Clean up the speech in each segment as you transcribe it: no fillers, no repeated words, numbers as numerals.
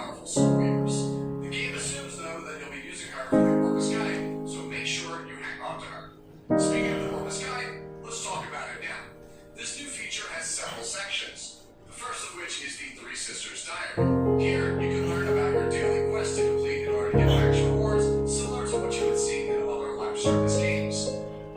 powerful soul readers. The game assumes, though, that you'll be using her for the Corpus Guide, so make sure you hang on to her. Speaking of the Corpus Guide, let's talk about it now. This new feature has several sections, the first of which is the Three Sisters Diary. Here, you can learn about your daily quest to complete in order to get max rewards, similar to what you would see in other live service games.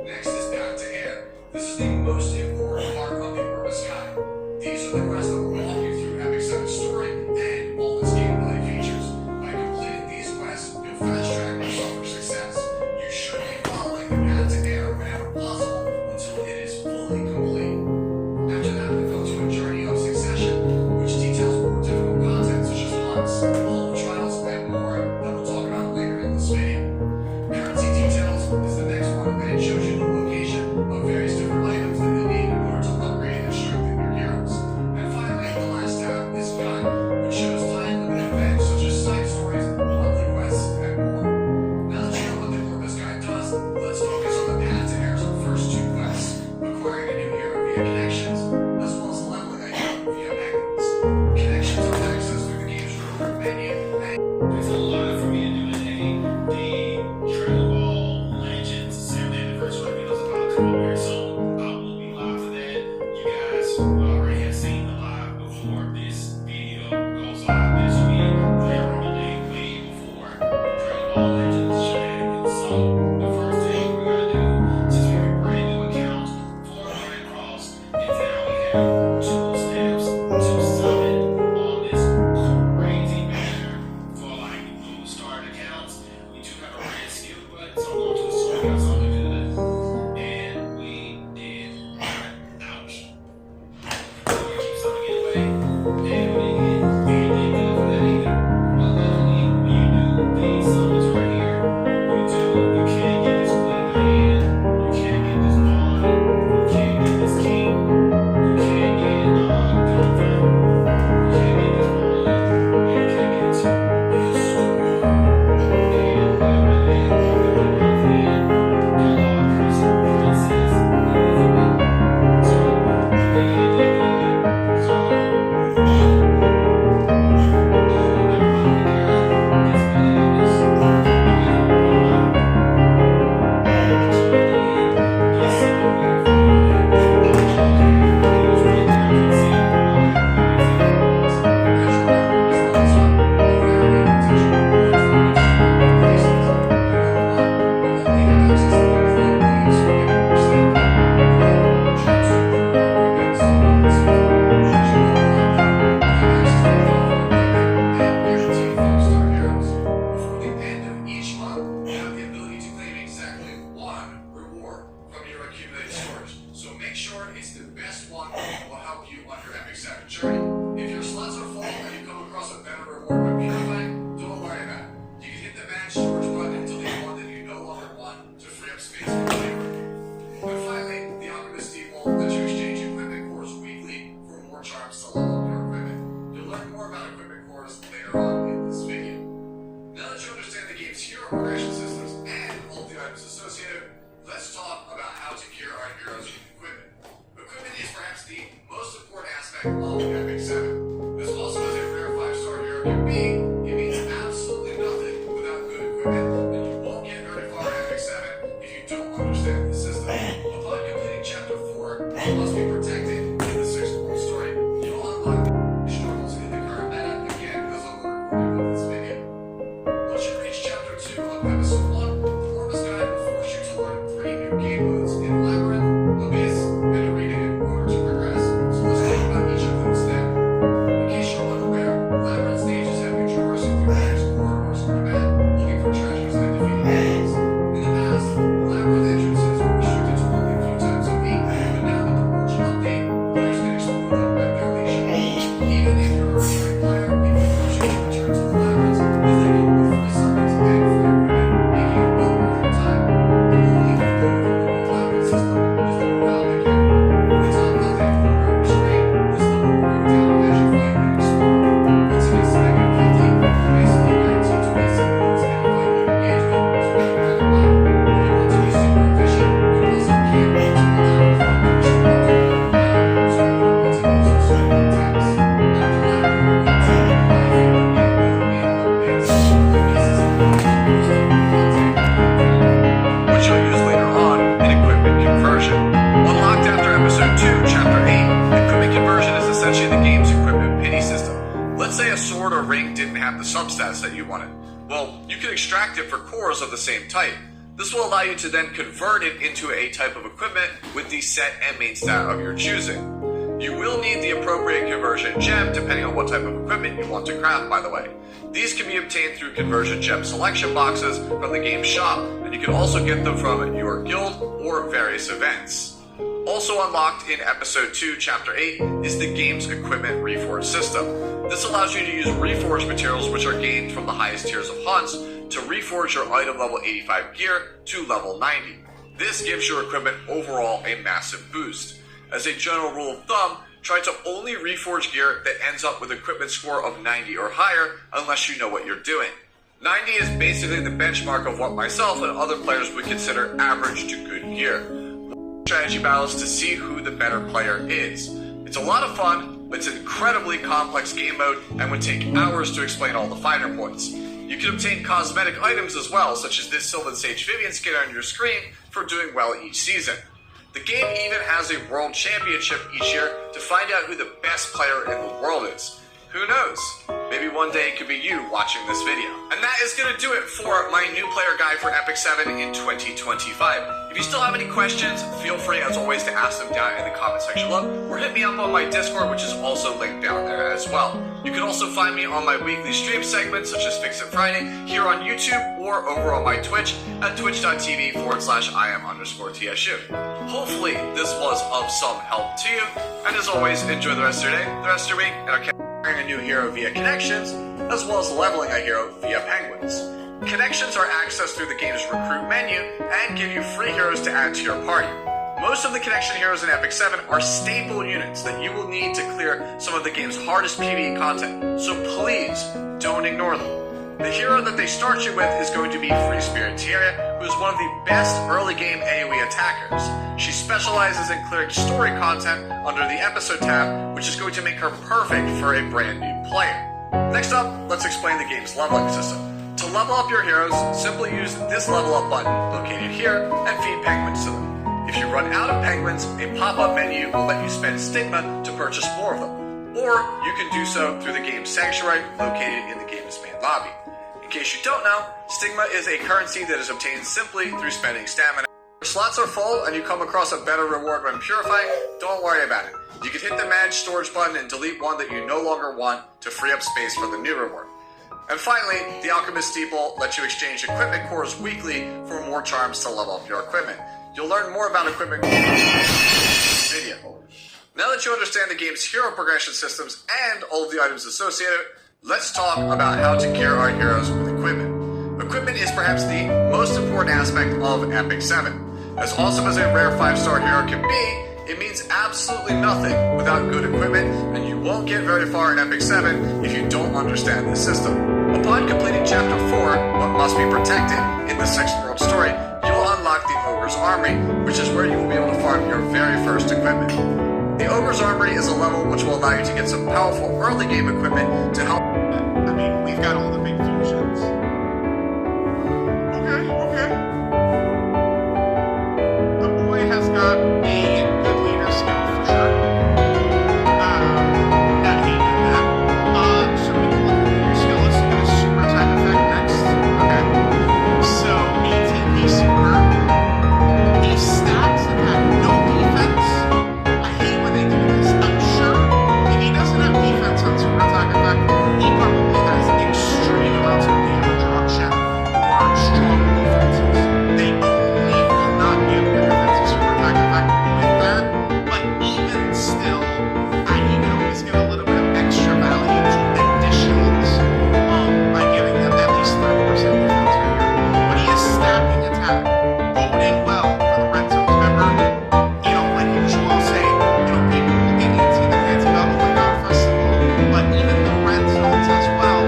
Next is Path to Air. This is the most important part of the Corpus Guide. These are the quests that will walk you through Epic 7's story and all its gameplay features. By completing these quests, you'll fast-track yourself for success. You should be following the Path to Air whenever possible until it is fully complete. After that, we go to a journey of succession, which details more difficult content such as hunts, all trials, and more that we'll talk about later in this video. Currency details is the next one, and it shows you the location of various different items that you'll need in order to upgrade and strengthen your heroes. And finally, the last tab is Guide, which shows time-limited events such as side stories, monthly quests, and more. Now that you know what the Corpus Guide does, let's focus on the Path to Air's first two quests, acquiring a new hero via connections, as well as leveling a hero via magnets. Connections are accessed through the game's reward menu, and There's a lot for me to do today. The Dragon Ball Legends 7th anniversary video is about to come up here soon. I will be live for that. You guys already have seen the live before this video goes live this week. They're running way before Dragon Ball Legends shenanigans. So the first thing we're gonna do, since we have a brand new account for Red Cross, is now we have 2 steps to summon on this crazy banner for like new started accounts. We do have a red skill button, so I'm going to assume we got something good. And we did not. Ouch. So we're gonna keep something away. And we didn't get anything good for that either. But luckily, when you do these summons right here, you can't get this queen hand, you can't get this pawn, you can't get this king, you can't get comfort, you can't get this bully, and you can't get this stupid. And princess, Before the end of each month, you have the ability to claim exactly 1 reward from your accumulated storage. So make sure it's the best one that will help you on your Epic 7 journey. If your slots are full and you come across a better reward with Purifying, don't worry about it. You can hit the manage storage button and delete one that you no longer want to free up space for later. And finally, the Alchemist Depot lets you exchange equipment cores weekly for more charms to level up your equipment. You'll learn more about equipment cores later on in this video. Now that you understand the game's hero progression systems and all the items associated, let's talk about how to gear our heroes with equipment. Equipment is perhaps the most important aspect of Epic 7. As awesome as a rare 5-star hero can be, it means absolutely nothing without good equipment, and you won't get very far in Epic 7 if you don't understand the system. Upon completing Chapter 4, you must be protected in the 6th world story. You'll unlock the struggles in the current meta again as a learner for this video. Once you reach Chapter 2 of Episode 1, the Corpus Guide will force you to learn 3 new game modes in Labyrinth, Abyss, and Arena in order to progress. So let's talk about each of them step. In case you're unaware, Labyrinth stages have you traversing through various corridors of the map, looking for treasures and defeating enemies. In the past, Labyrinth entrances were restricted to only a few times a week, but now with the merge update, players can explore them at their leisure. Even if you're a returning player, it can force you to return to the Labyrinth, as they come with free summons and free equipment, making it well worth your time. The only difficulty with the Labyrinth system is the morale mechanic. The top left hand corner of your screen is the lower down as you fight and explore. Once it gets to -50, you basically didn't have the substats that you wanted. Well, you can extract it for cores of the same type. This will allow you to then convert it into a type of equipment with the set and main stat of your choosing. You will need the appropriate conversion gem depending on what type of equipment you want to craft, by the way. These can be obtained through conversion gem selection boxes from the game shop, and you can also get them from your guild or various events. Also unlocked in Episode 2, Chapter 8 is the game's equipment reforge system. This allows you to use reforged materials which are gained from the highest tiers of hunts to reforge your item level 85 gear to level 90. This gives your equipment overall a massive boost. As a general rule of thumb, try to only reforge gear that ends up with equipment score of 90 or higher unless you know what you're doing. 90 is basically the benchmark of what myself and other players would consider average to good gear. Strategy battles to see who the better player is. It's a lot of fun, but it's an incredibly complex game mode and would take hours to explain all the finer points. You can obtain cosmetic items as well, such as this Sylvan Sage Vivian skin on your screen for doing well each season. The game even has a world championship each year to find out who the best player in the world is. Who knows? Maybe one day it could be you watching this video. And that is going to do it for my new player guide for Epic 7 in 2025. If you still have any questions, feel free as always to ask them down in the comment section below, or hit me up on my Discord, which is also linked down there as well. You can also find me on my weekly stream segments such as Fix It Friday here on YouTube or over on my Twitch at twitch.tv/IM_TSU. Hopefully this was of some help to you, and as always, enjoy the rest of your day, the rest of your week, and I'll catch a new hero via connections, as well as leveling a hero via penguins. Connections are accessed through the game's recruit menu and give you free heroes to add to your party. Most of the connection heroes in Epic 7 are staple units that you will need to clear some of the game's hardest PvE content, so please don't ignore them. The hero that they start you with is going to be Free Spirit Tieria, who is one of the best early game AoE attackers. She specializes in clearing story content under the episode tab, which is going to make her perfect for a brand new player. Next up, let's explain the game's leveling system. To level up your heroes, simply use this level up button located here and feed penguins to them. If you run out of penguins, a pop-up menu will let you spend stigma to purchase more of them, or you can do so through the game's sanctuary located in the game's main lobby. In case you don't know, stigma is a currency that is obtained simply through spending stamina. If your slots are full and you come across a better reward when purifying, don't worry about it. You can hit the manage storage button and delete one that you no longer want to free up space for the new reward. And finally, the Alchemist Steeple lets you exchange equipment cores weekly for more charms to level up your equipment. You'll learn more about equipment cores in this video. Now that you understand the game's hero progression systems and all of the items associated, let's talk about how to gear our heroes with equipment. Equipment is perhaps the most important aspect of Epic 7. As awesome as a rare 5-star hero can be, it means absolutely nothing without good equipment, and you won't get very far in Epic 7 if you don't understand this system. Upon completing Chapter 4, What Must Be Protected, in the 6th world story, you'll unlock the Ogre's Armory, which is where you will be able to farm your very first equipment. The Ogre's Armory is a level which will allow you to get some powerful early game equipment to help. I mean, we've got all the big fusions. Okay. The boy has got a good leader skill for sure. Not hating that. So we can look at leader skill. Let's look at a super attack effect next. Okay. So, ATP super. These stacks have had no defense. I hate when they do this. I'm sure if he doesn't have defense on super attack effect, he probably has extreme amounts of damage reduction or strong defenses. They only will not be able to defense a super attack effect with that, but even still, you can always get a little bit of extra value to additionals by giving them at least 30% defense right here. But he is stacking attack, boding well for the Red Zones. Remember, like usual, I'll say, people will get antsy in the fancy about the God Festival, but even the Red Zones as well,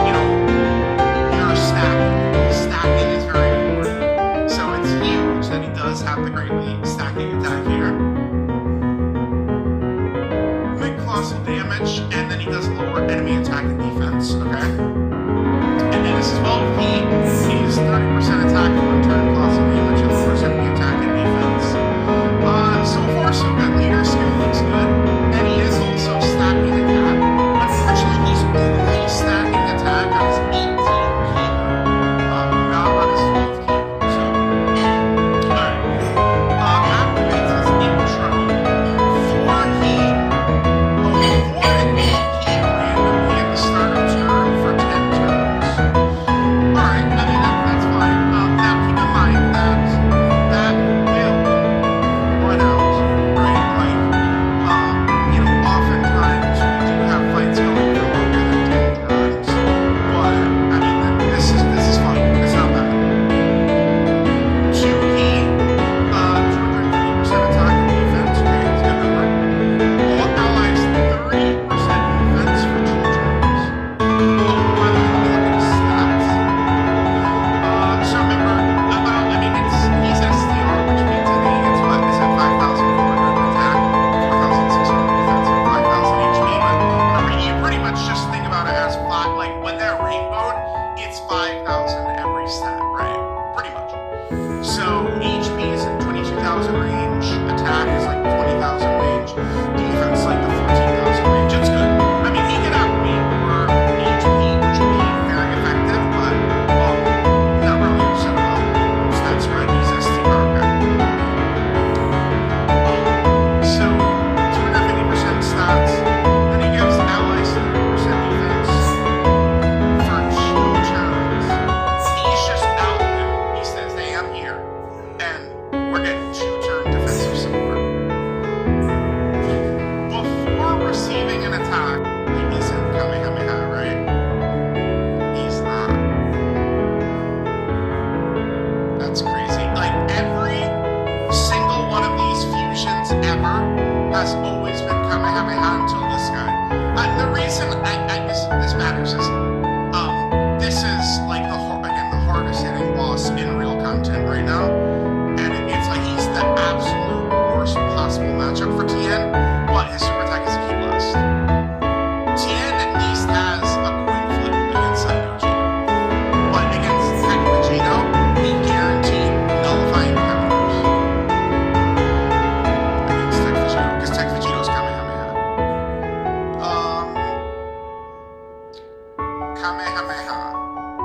you're stacking. Stacking is very important. So it's huge that he does have the Great League stacking attack here. Big colossal damage, and then he does lower enemy attack and defense, okay? And then as well, he is 30% attack for return colossal damage and lowers enemy attack and defense. So far so good. Leader skill looks good. And he is also stacking attack. Unfortunately, he's only stacking attack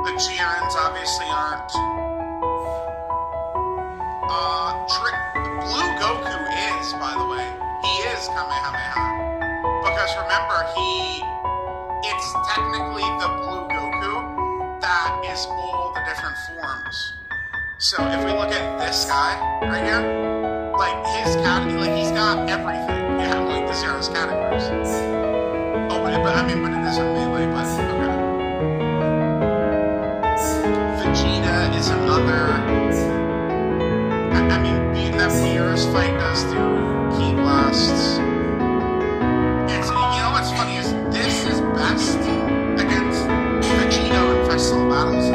The Jiarens obviously aren't. Blue Goku is, by the way. He is Kamehameha. Because remember, it's technically the Blue Goku that is all the different forms. So if we look at this guy right here, like his category, like he's got everything. You have like the Zera's categories. Oh, but it isn't melee, but okay. Vegeta is another. That Beerus fight does do key blasts. What's funny is this is best against Vegeta in festival battles.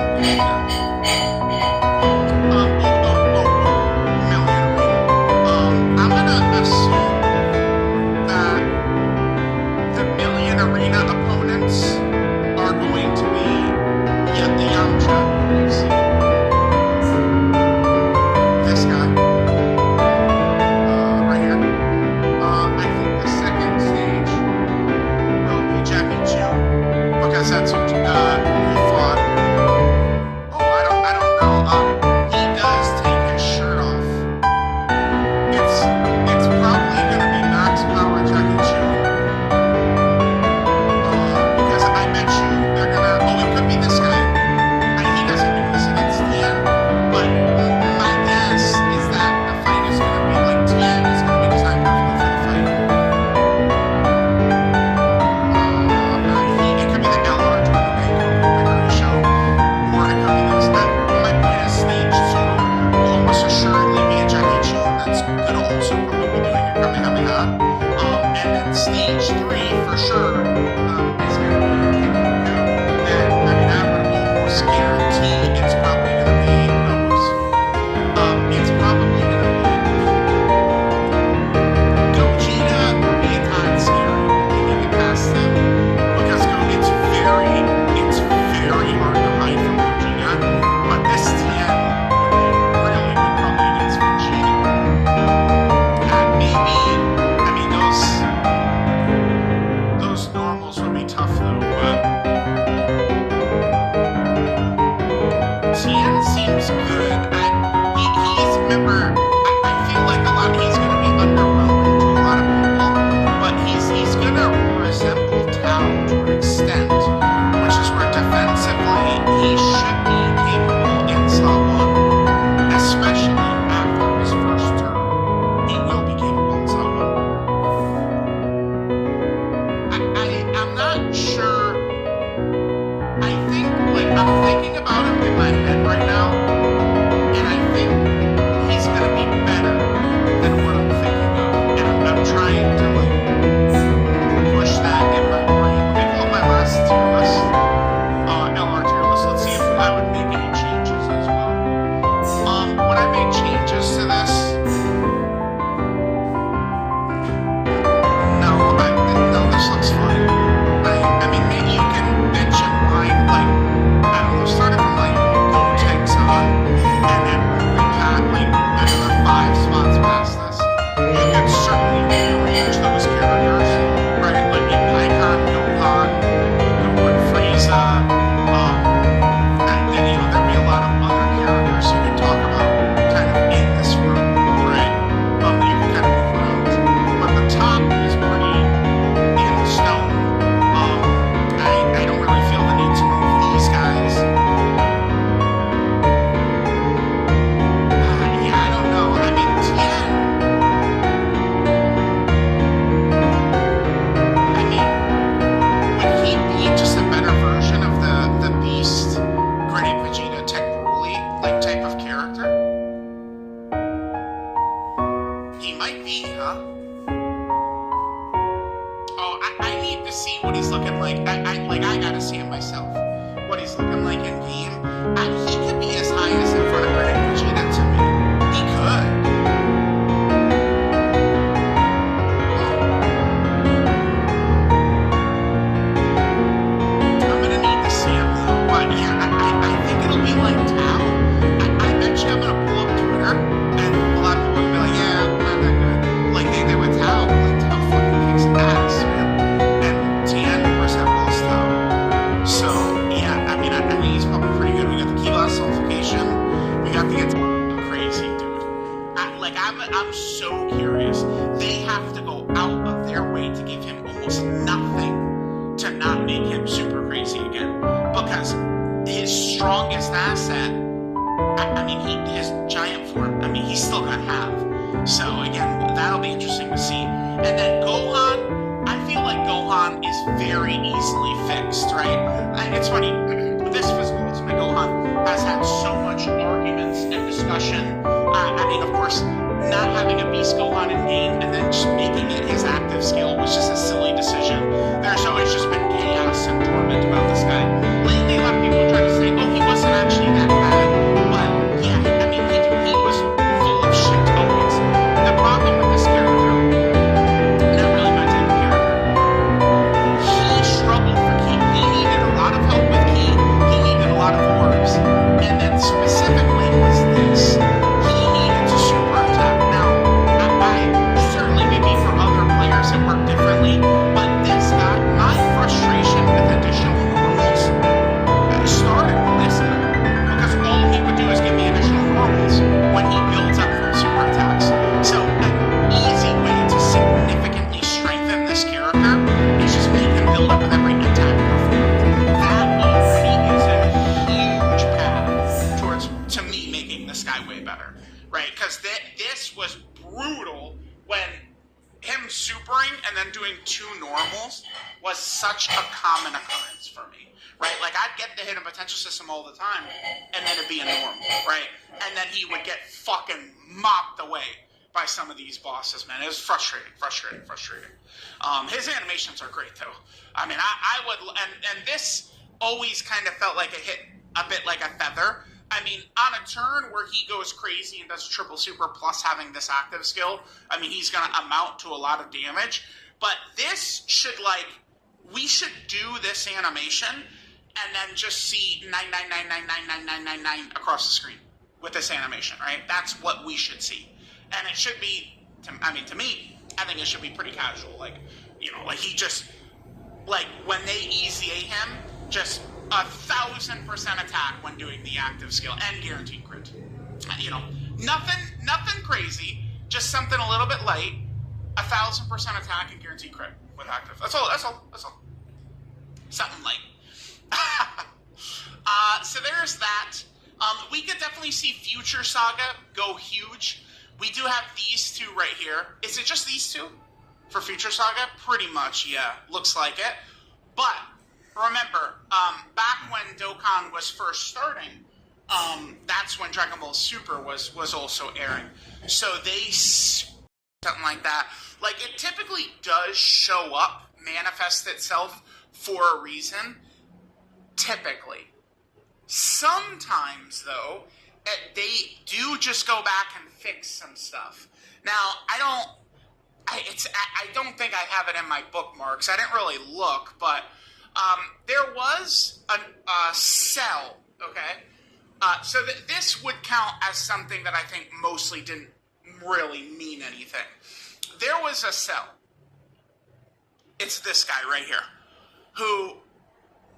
I'm gonna assume that the Million Arena opponents are going to be the Yamcha. You see. This guy. That's who fought. Oh, I don't know. He does take his shirt off. It's probably gonna be max power Jackie Chan. Because I bet you they're gonna. Oh, it could be this guy. He doesn't do this against Tien, but my guess is that the fight is gonna be like Tien is gonna be designed perfectly for the fight. It could be the show, or it could be this. My point is stage 2 will almost assuredly be a Jackie Chan that's gonna also probably be doing a Kamehameha. And then stage 3 for sure is gonna be Goku. And I would almost guarantee it's probably gonna be it's probably gonna be Gogeta would be a tad scary if you can pass them, because it's very hard to hide from Vegeta, but this Tien would be really good probably against Vegeta. Those normals would be tough though, but Tien seems good. I feel like he's gonna be underwhelming to a lot of people, but he's gonna resemble Tao to an extent, which is where defensively he should be capable in slot 1, especially after his first turn. He will be capable in slot 1. I'm not sure. I'm thinking about him in my head right now, and I think he's gonna be better than what I'm thinking of, and I'm trying to push that in my brain. Let me pull up my last tier list. LR tier list. Let's see if I would make any changes as well. Would I make changes to this? No, this looks fine. Maybe you can bitch and whine, I don't know, starting from Gotenks on, and then another 5 spots past this. You could certainly rearrange those characters, right? Like in Icon, Gohan, Goku, Frieza, and then there'd be a lot of other characters you could talk about kind of in this room, right? That you can kind of move around. But the top is pretty in stone. I don't really feel the need to move these guys. I don't know. Tien. Would he be just a better version of the Beast, Gritty Vegeta, Tech Broly type of character? He might be, huh? Oh, I need to see what he's looking like. I gotta see him myself. What he's looking like in game. He could be as high as in front of Gritty Vegeta to me. He could. I'm gonna need to see him though. But yeah, I think it'll be like Tao. I bet you I'm gonna pull up Twitter and a lot of people will be like, yeah, not that good. Like they did with Tao. Tao fucking kicks ass, man. And Tien resembles Tao. So yeah, I'm so curious. They have to go out of their way to give him almost nothing to not make him super crazy again. Because his strongest asset, I mean, his giant form, I mean, he's still got half. So again, that'll be interesting to see. And then Gohan, I feel like Gohan is very easily fixed, right? And it's funny, this physical ultimate Gohan has had so much arguments and discussion. I mean, of course, not having a Beast Gohan in game and then just making it his active skill was just a silly decision. There's always just been chaos and torment about this guy. Lately, a lot of people are trying to say, oh, he wasn't actually that bad. But yeah, I mean, he was full of shit always. The problem with this character, not really my type of character, he struggled for ki. He needed a lot of help with ki. He needed a lot of orbs. And then specifically was this. He needed to super attack. Now, I certainly maybe for other players it worked differently, but this guy, my frustration with additional normals started with this guy. Because all he would do is give me additional normals when he builds up from super attacks. So an easy way to significantly strengthen this character is just make him build up with every attack performed. That already is a huge path towards, to me, making this guy way better. Right? Because this was brutal when him supering and then doing 2 normals was such a common occurrence for me. Right? Like, I'd get the hidden potential system all the time, and then it'd be a normal, right? And then he would get fucking mopped away by some of these bosses, man. It was frustrating. His animations are great, though. I mean, I would, and this always kind of felt like it hit a bit like a feather. I mean, on a turn where he goes crazy and does triple super plus having this active skill, I mean, he's going to amount to a lot of damage. But this should, like, we should do this animation and then just see 999999999 across the screen with this animation, right? That's what we should see. And it should be, to me, I think it should be pretty casual. Like, you know, like he just, like when they EZA him, just 1,000% attack when doing the active skill and guaranteed crit. You know, nothing crazy, just something a little bit light, 1,000% attack and guaranteed crit with active. That's all. Something light. So there's that. We could definitely see Future Saga go huge. We do have these 2 right here. Is it just these 2 for Future Saga? Pretty much, yeah. Looks like it. But remember, back when Dokkan was first starting, that's when Dragon Ball Super was also airing. So they something like that. Like, it typically does show up, manifest itself for a reason. Typically. Sometimes, though, they do just go back and fix some stuff. Now, I don't think I have it in my bookmarks. I didn't really look, but there was a cell, okay? So this would count as something that I think mostly didn't really mean anything. There was a cell. It's this guy right here, who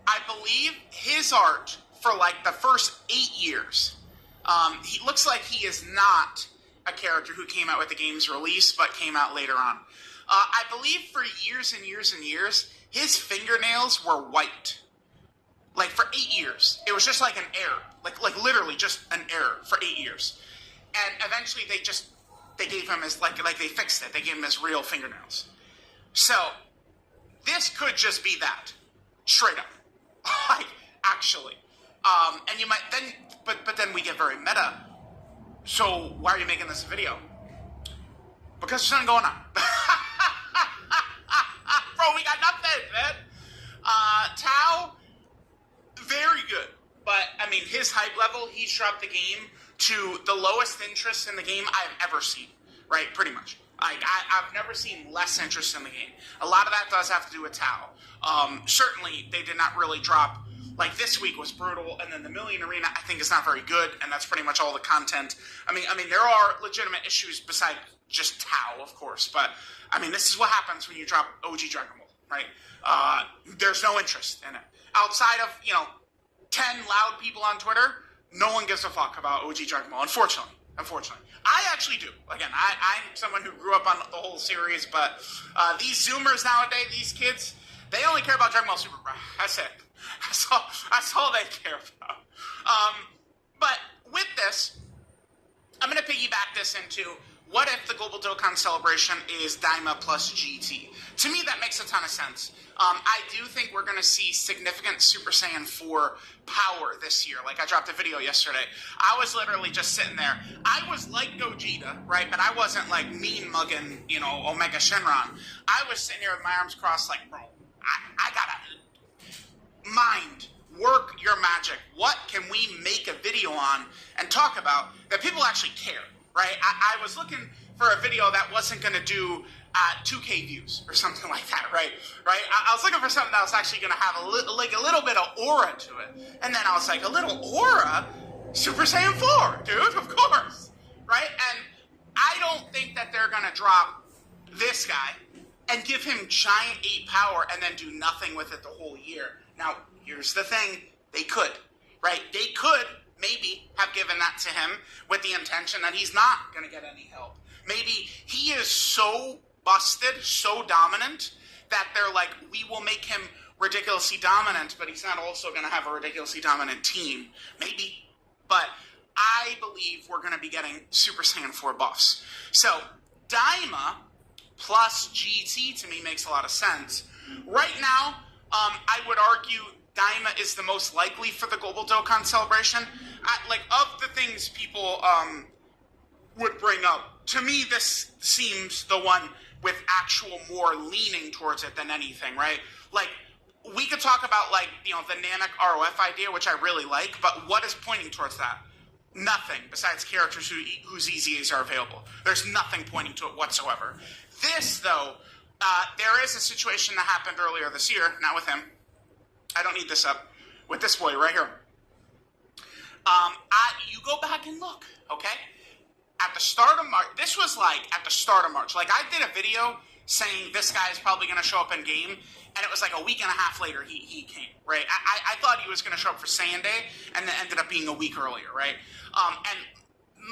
I believe his art for like the first 8 years, he looks like he is not a character who came out with the game's release, but came out later on. I believe for years and years and years, his fingernails were white. Like for 8 years. It was just like an error. Like literally just an error for 8 years. And eventually they gave him his, like they fixed it. They gave him his real fingernails. So, this could just be that. Straight up. Like, actually. And you might then, but then we get very meta. So, why are you making this video? Because there's something going on. Bro, we got nothing, man. Tao, very good. But, I mean, his hype level, he's dropped the game to the lowest interest in the game I've ever seen. Right? Pretty much. I've never seen less interest in the game. A lot of that does have to do with Tao. Certainly, they did not really drop. Like, this week was brutal, and then the Million Arena, I think, is not very good, and that's pretty much all the content. I mean, there are legitimate issues besides just Tao, of course, but, I mean, this is what happens when you drop OG Dragon Ball, right? There's no interest in it. Outside of, 10 loud people on Twitter, no one gives a fuck about OG Dragon Ball, unfortunately. unfortunately. I actually do. Again, I'm someone who grew up on the whole series, but these Zoomers nowadays, these kids, they only care about Dragon Ball Super, bro. That's it. That's all they care about. But with this, I'm going to piggyback this into what if the Global Dokkan Celebration is Daima plus GT? To me, that makes a ton of sense. I do think we're going to see significant Super Saiyan 4 power this year. Like, I dropped a video yesterday. I was literally just sitting there. I was like Gogeta, right? But I wasn't like mean mugging, Omega Shenron. I was sitting here with my arms crossed like, bro, I gotta mind, work your magic. What can we make a video on and talk about that people actually care, right? I was looking for a video that wasn't going to do 2K views or something like that, right? I was looking for something that was actually going to have a little bit of aura to it. And then I was like, a little aura? Super Saiyan 4, dude, of course, right? And I don't think that they're going to drop this guy and give him giant 8 power and then do nothing with it the whole year. Now, here's the thing. They could, right? They could maybe have given that to him with the intention that he's not going to get any help. Maybe he is so busted, so dominant, that they're like, we will make him ridiculously dominant, but he's not also going to have a ridiculously dominant team. Maybe. But I believe we're going to be getting Super Saiyan 4 buffs. So, Daima plus GT to me makes a lot of sense. Right now, I would argue Daima is the most likely for the Global Dokkan Celebration. Of the things people would bring up, to me this seems the one with actual more leaning towards it than anything, right? Like, we could talk about, the Namek ROF idea, which I really like, but what is pointing towards that? Nothing, besides characters whose EZAs are available. There's nothing pointing to it whatsoever. This, though, there is a situation that happened earlier this year, not with him. I don't need this up. With this boy right here. You go back and look, okay? At the start of March, this was at the start of March. I did a video saying this guy is probably going to show up in game, and it was a week and a half later he came, right? I thought he was going to show up for Saiyan Day, and then ended up being a week earlier, right? And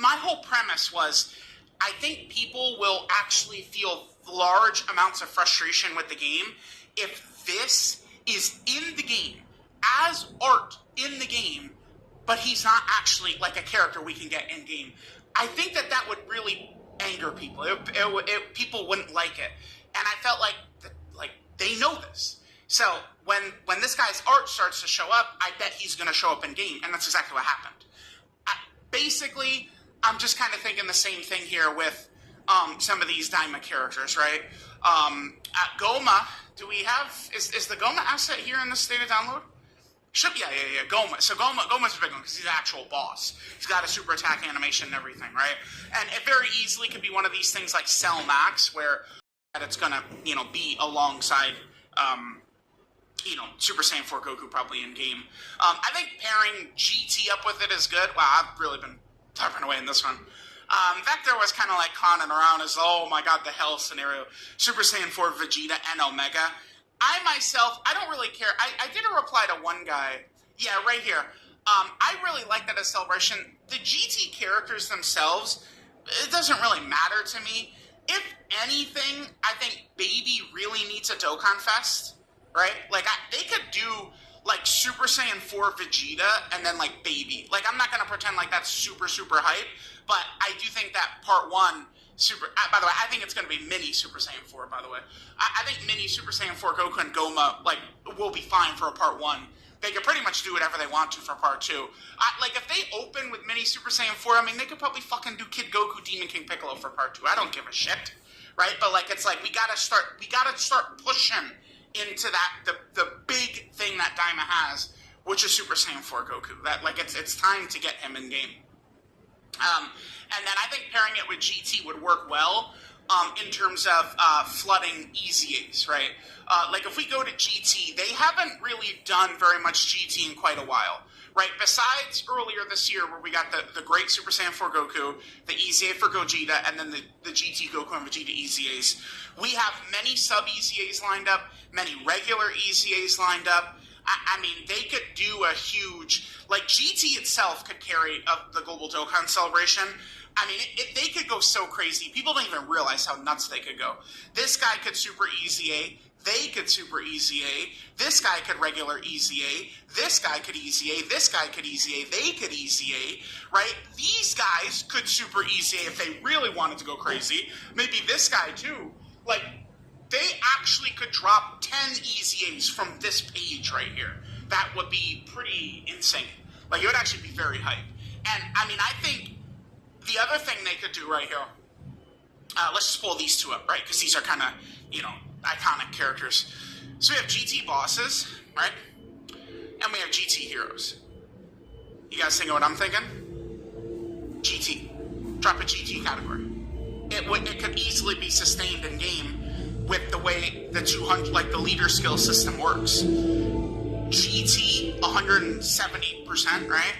my whole premise was, I think people will actually feel large amounts of frustration with the game if this is in the game, as art in the game, but he's not actually a character we can get in game. I think that would really anger people. People wouldn't like it, and I felt like they know this. So when this guy's art starts to show up, I bet he's going to show up in game, and that's exactly what happened. Basically, I'm just kind of thinking the same thing here with some of these Daima characters, right? Goma, do we have is the Goma asset here in this data download? Yeah. Goma. So Goma's a big one because he's an actual boss. He's got a super attack animation and everything, right? And it very easily could be one of these things like Cell Max, where it's gonna, be alongside, Super Saiyan 4 Goku probably in game. I think pairing GT up with it is good. Wow, I've really been typing away in this one. Vector was kind of conning around as, oh my god, the hell scenario. Super Saiyan 4 Vegeta and Omega. I myself, I don't really care. I did a reply to one guy. Yeah, right here. I really like that as Celebration. The GT characters themselves, it doesn't really matter to me. If anything, I think Baby really needs a Dokkan Fest, right? They could do, Super Saiyan 4 Vegeta and then, Baby. I'm not going to pretend that's super, super hype, but I do think that Part 1... by the way, I think it's going to be mini Super Saiyan 4, by the way. I think mini Super Saiyan 4 Goku and Goma, will be fine for a Part 1. They could pretty much do whatever they want to for Part 2. If they open with mini Super Saiyan 4, they could probably fucking do Kid Goku, Demon King Piccolo for Part 2. I don't give a shit, right? But, we gotta start pushing into the big thing that Daima has, which is Super Saiyan 4 Goku. That, it's time to get him in game. And then I think pairing it with GT would work well in terms of flooding EZAs, right? If we go to GT, they haven't really done very much GT in quite a while, right? Besides earlier this year where we got the great Super Saiyan 4 Goku, the EZA for Gogeta, and then the GT Goku and Vegeta EZAs. We have many sub-EZAs lined up, many regular EZAs lined up. They could do a huge... GT itself could carry the Global Dokkan Celebration, I mean, they could go so crazy. People don't even realize how nuts they could go. This guy could super easy A. They could super easy A. This guy could regular easy A. This guy could easy A. This guy could easy A. They could easy A, right? These guys could super easy A if they really wanted to go crazy. Maybe this guy too. Like, they actually could drop 10 easy A's from this page right here. That would be pretty insane. Like, it would actually be very hype. And, I mean, I think the other thing they could do right here, let's just pull these two up, right? Because these are kind of, you know, iconic characters. So we have GT bosses, right? And we have GT heroes. You guys think of what I'm thinking? GT. Drop a GT category. It could easily be sustained in game with the way the 200, like the leader skill system works. GT 170%, right?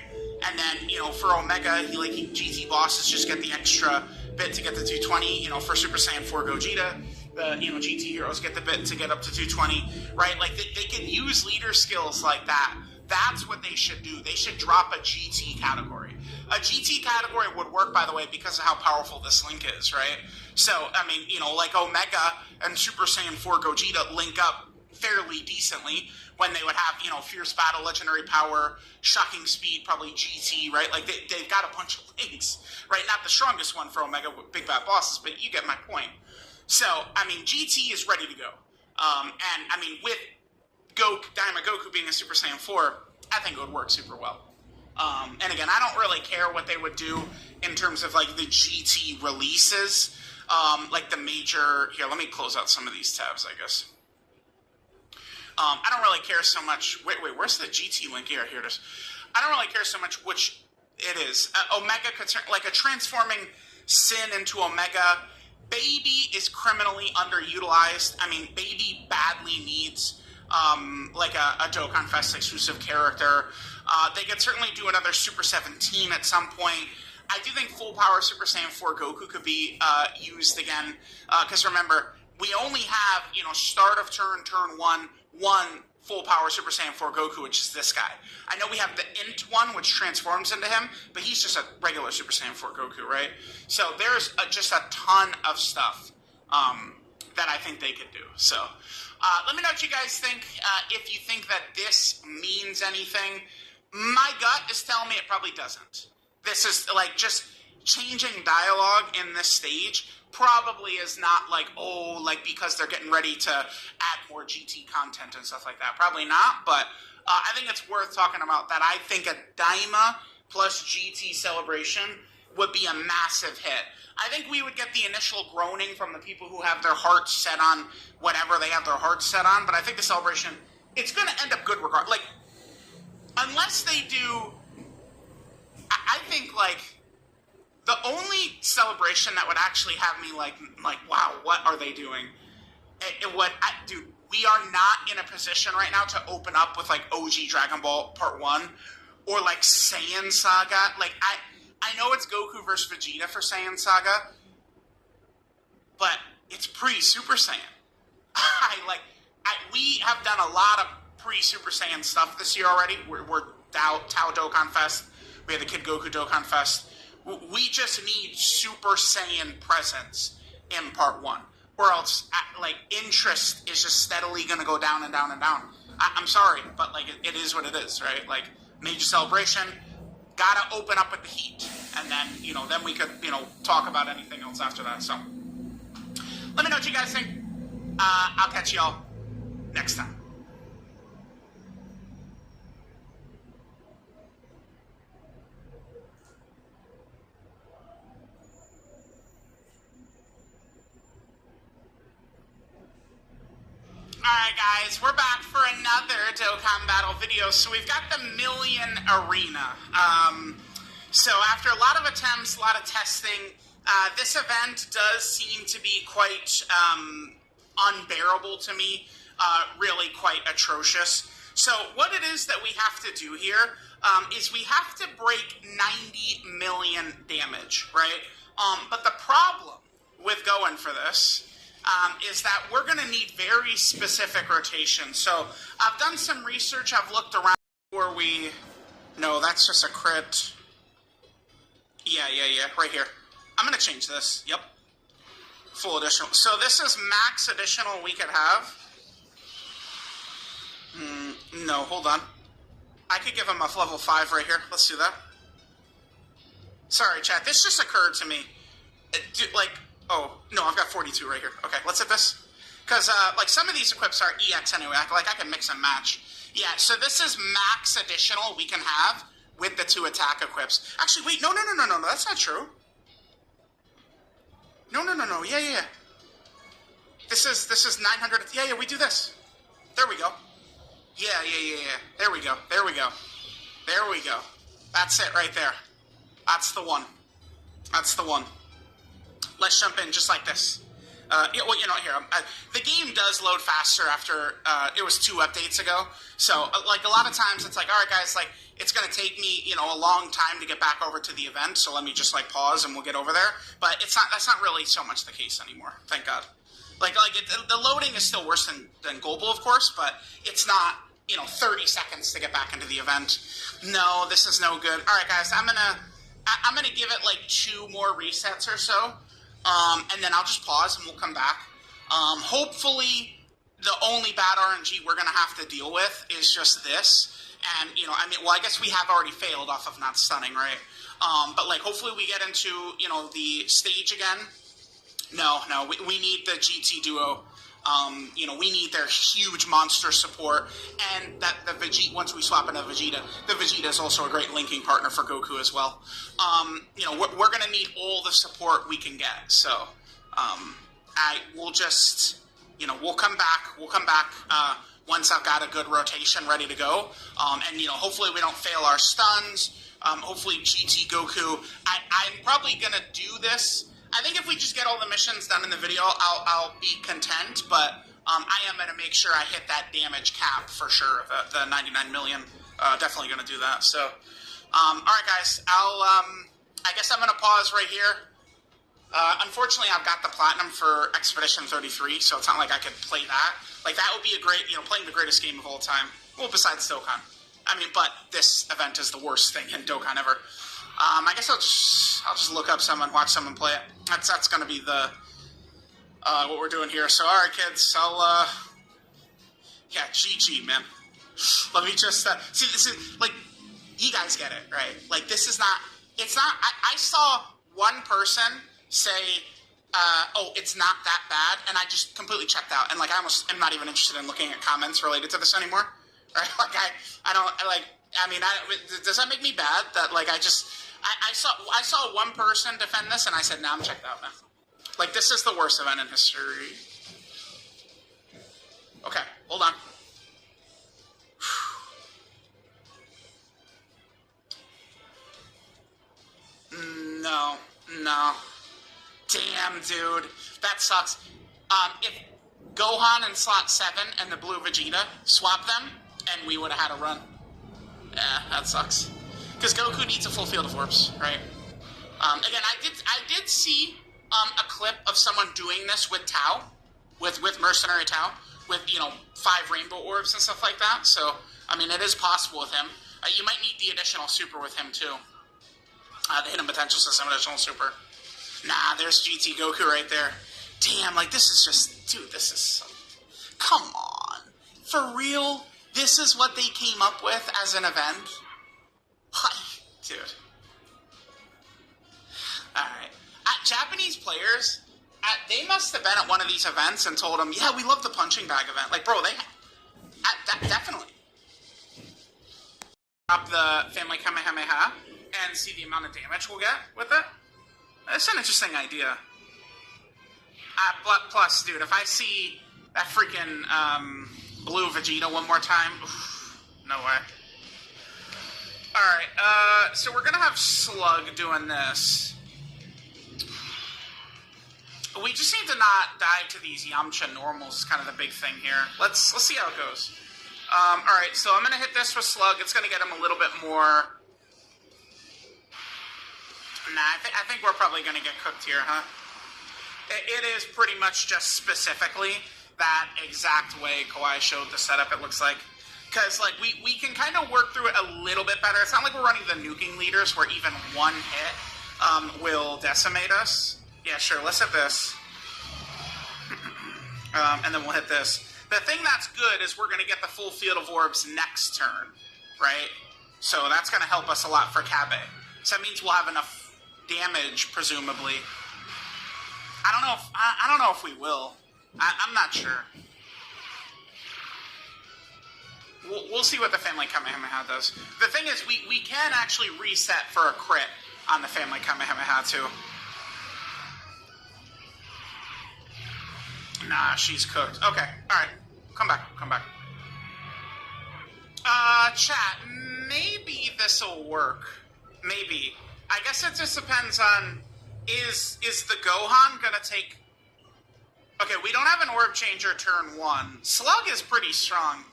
And then, you know, for Omega, GT bosses just get the extra bit to get to 220. You know, for Super Saiyan 4 Gogeta, the, you know, GT heroes get the bit to get up to 220, right? Like, they can use leader skills like that. That's what they should do. They should drop a GT category. A GT category would work, by the way, because of how powerful this link is, right? So, I mean, you know, like Omega and Super Saiyan 4 Gogeta link up fairly decently when they would have, you know, Fierce Battle, Legendary Power, Shocking Speed, probably GT, right? Like, they've got a bunch of links, right? Not the strongest one for Omega with Big Bad Bosses, but you get my point. So, I mean, GT is ready to go. And, I mean, with Daima Goku being a Super Saiyan 4, I think it would work super well. And again, I don't really care what they would do in terms of, like, the GT releases. Like, the major... Here, let me close out some of these tabs, I guess. I don't really care so much... Wait, where's the GT link? Here it is. I don't really care so much which it is. Omega could... Like, a transforming Sin into Omega... Baby is criminally underutilized. I mean, Baby badly needs... like a Dokkan Fest exclusive character. They could certainly do another Super 17 at some point. I do think full power Super Saiyan 4 Goku could be used again. Because remember, we only have, you know, start of turn 1 full power Super Saiyan 4 Goku, which is this guy. I know we have the Int one, which transforms into him, but he's just a regular Super Saiyan 4 Goku, right? So there's just a ton of stuff that I think they could do. So let me know what you guys think. If you think that this means anything, my gut is telling me it probably doesn't. This is like just changing dialogue in this stage probably is not like, oh, like because they're getting ready to add more GT content and stuff like that. Probably not, but I think it's worth talking about that. I think a Daima plus GT celebration would be a massive hit. I think we would get the initial groaning from the people who have their hearts set on whatever they have their hearts set on, but I think the celebration, it's going to end up good regard. Like, unless they do, I think, like, the only celebration that would actually have me, like wow, what are they doing? Dude, we are not in a position right now to open up with, like, OG Dragon Ball Part 1 or, like, Saiyan Saga. Like, I know it's Goku versus Vegeta for Saiyan Saga, but it's pre-Super Saiyan. We have done a lot of pre-Super Saiyan stuff this year already. We're Tao Dokkan Fest. We had the Kid Goku Dokkan Fest. We just need Super Saiyan presence in Part 1. Or else, like, interest is just steadily going to go down and down and down. I'm sorry, but, like, it is what it is, right? Like, major celebration, gotta open up with the heat. And then, you know, then we could, you know, talk about anything else after that. So, let me know what you guys think. I'll catch y'all next time. Alright guys, we're back for another Dokkan Battle video. So we've got the Million Arena. So after a lot of attempts, a lot of testing, this event does seem to be quite unbearable to me. Really quite atrocious. So what it is that we have to do here is we have to break 90 million damage, right? But the problem with going for this is that we're going to need very specific rotation. So I've done some research. I've looked around where we... No, that's just a crit. Yeah, right here. I'm going to change this. Yep. Full additional. So this is max additional we could have. No, hold on. I could give him a level 5 right here. Let's do that. Sorry, chat. This just occurred to me. Oh, no, I've got 42 right here. Okay, let's hit this. Because, like, some of these equips are EX anyway. Like, I can mix and match. Yeah, so this is max additional we can have with the 2 attack equips. Actually, wait, no, that's not true. No, yeah. This is 900, yeah, we do this. There we go. Yeah. There we go. That's it right there. That's the one. Let's jump in just like this. Here, the game does load faster after, it was 2 updates ago. So, like, a lot of times it's like, all right, guys, like, it's going to take me, a long time to get back over to the event, so let me just, like, pause and we'll get over there. But that's not really so much the case anymore, thank God. The loading is still worse than global, of course, but it's not, 30 seconds to get back into the event. No, this is no good. All right, guys, I'm gonna give it, like, 2 more resets or so. And then I'll just pause and we'll come back. Hopefully, the only bad RNG we're going to have to deal with is just this. And, I guess we have already failed off of not stunning, right? But, like, hopefully we get into, the stage again. No, we need the GT duo. We need their huge monster support, and that the Vegeta. Once we swap into Vegeta, the Vegeta is also a great linking partner for Goku as well. We're gonna need all the support we can get. So, we'll just, we'll come back. Once I've got a good rotation ready to go, and hopefully we don't fail our stuns. Hopefully GT Goku. I'm probably gonna do this. I think if we just get all the missions done in the video, I'll be content, but I am going to make sure I hit that damage cap for sure, the 99 million. Definitely going to do that. So, all right, guys, I guess I'm going to pause right here. Unfortunately, I've got the Platinum for Expedition 33, so it's not like I could play that. Like, that would be a great, playing the greatest game of all time. Well, besides Dokkan. But this event is the worst thing in Dokkan ever. I guess I'll just look up someone, watch someone play it. That's gonna be the what we're doing here. So, all right, kids, GG, man. Let me just see. This is like, you guys get it, right? Like, this is not. It's not. I saw one person say, "Oh, it's not that bad," and I just completely checked out. And like, I almost am not even interested in looking at comments related to this anymore. Right? Like, I don't like. Does that make me bad? That like I saw one person defend this, and I said, "Nah, I'm checked out, man." Like, this is the worst event in history. Okay, hold on. No. Damn, dude, that sucks. If Gohan in slot 7 and the blue Vegeta swap them, and we would have had a run. Yeah, that sucks. Because Goku needs a full field of warps, right? Again, I did see a clip of someone doing this with Tao, with Mercenary Tao, with 5 rainbow orbs and stuff like that. So, it is possible with him. You might need the additional super with him too. The hidden potential system, additional super. Nah, there's GT Goku right there. Damn, like, this is just, dude, this is so... Come on. For real? This is what they came up with as an event? What? Dude. Alright. Japanese players, they must have been at one of these events and told them, yeah, we love the punching bag event. Like, bro, definitely. Drop the Family Kamehameha and see the amount of damage we'll get with it. That's an interesting idea. Plus, dude, if I see that freaking blue Vegeta one more time, oof, no way. Alright, so we're gonna have Slug doing this. We just need to not die to these Yamcha normals is kind of the big thing here. Let's see how it goes. Alright, so I'm gonna hit this with Slug. It's gonna get him a little bit more... Nah, I think we're probably gonna get cooked here, huh? It is pretty much just specifically that exact way Kawhi showed the setup, it looks like. Because, like, we can kind of work through it a little bit better. It's not like we're running the nuking leaders where even one hit will decimate us. Yeah, sure, let's hit this. And then we'll hit this. The thing that's good is we're going to get the full field of orbs next turn, right? So that's going to help us a lot for Cabe. So that means we'll have enough damage, presumably. I don't know if we will. I'm not sure. We'll see what the Family Kamehameha does. The thing is, we can actually reset for a crit on the Family Kamehameha, too. Nah, she's cooked. Okay, alright. Come back. Chat, maybe this'll work. Maybe. I guess it just depends on... Is the Gohan gonna take... Okay, we don't have an orb changer turn 1. Slug is pretty strong.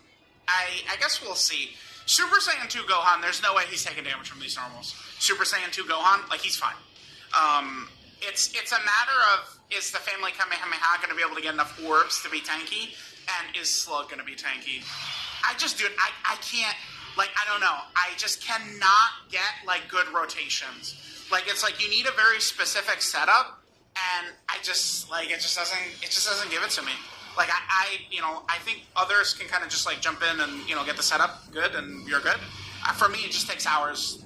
I guess we'll see. Super Saiyan 2 Gohan, there's no way he's taking damage from these normals. Super Saiyan 2 Gohan, like, he's fine. It's a matter of, is the Family Kamehameha going to be able to get enough orbs to be tanky? And is Slug going to be tanky? I can't, like, I don't know. I just cannot get, like, good rotations. Like, it's like you need a very specific setup, and I just, like, it just doesn't give it to me. Like, I think others can kind of just, like, jump in and, get the setup good, and you're good. For me, it just takes hours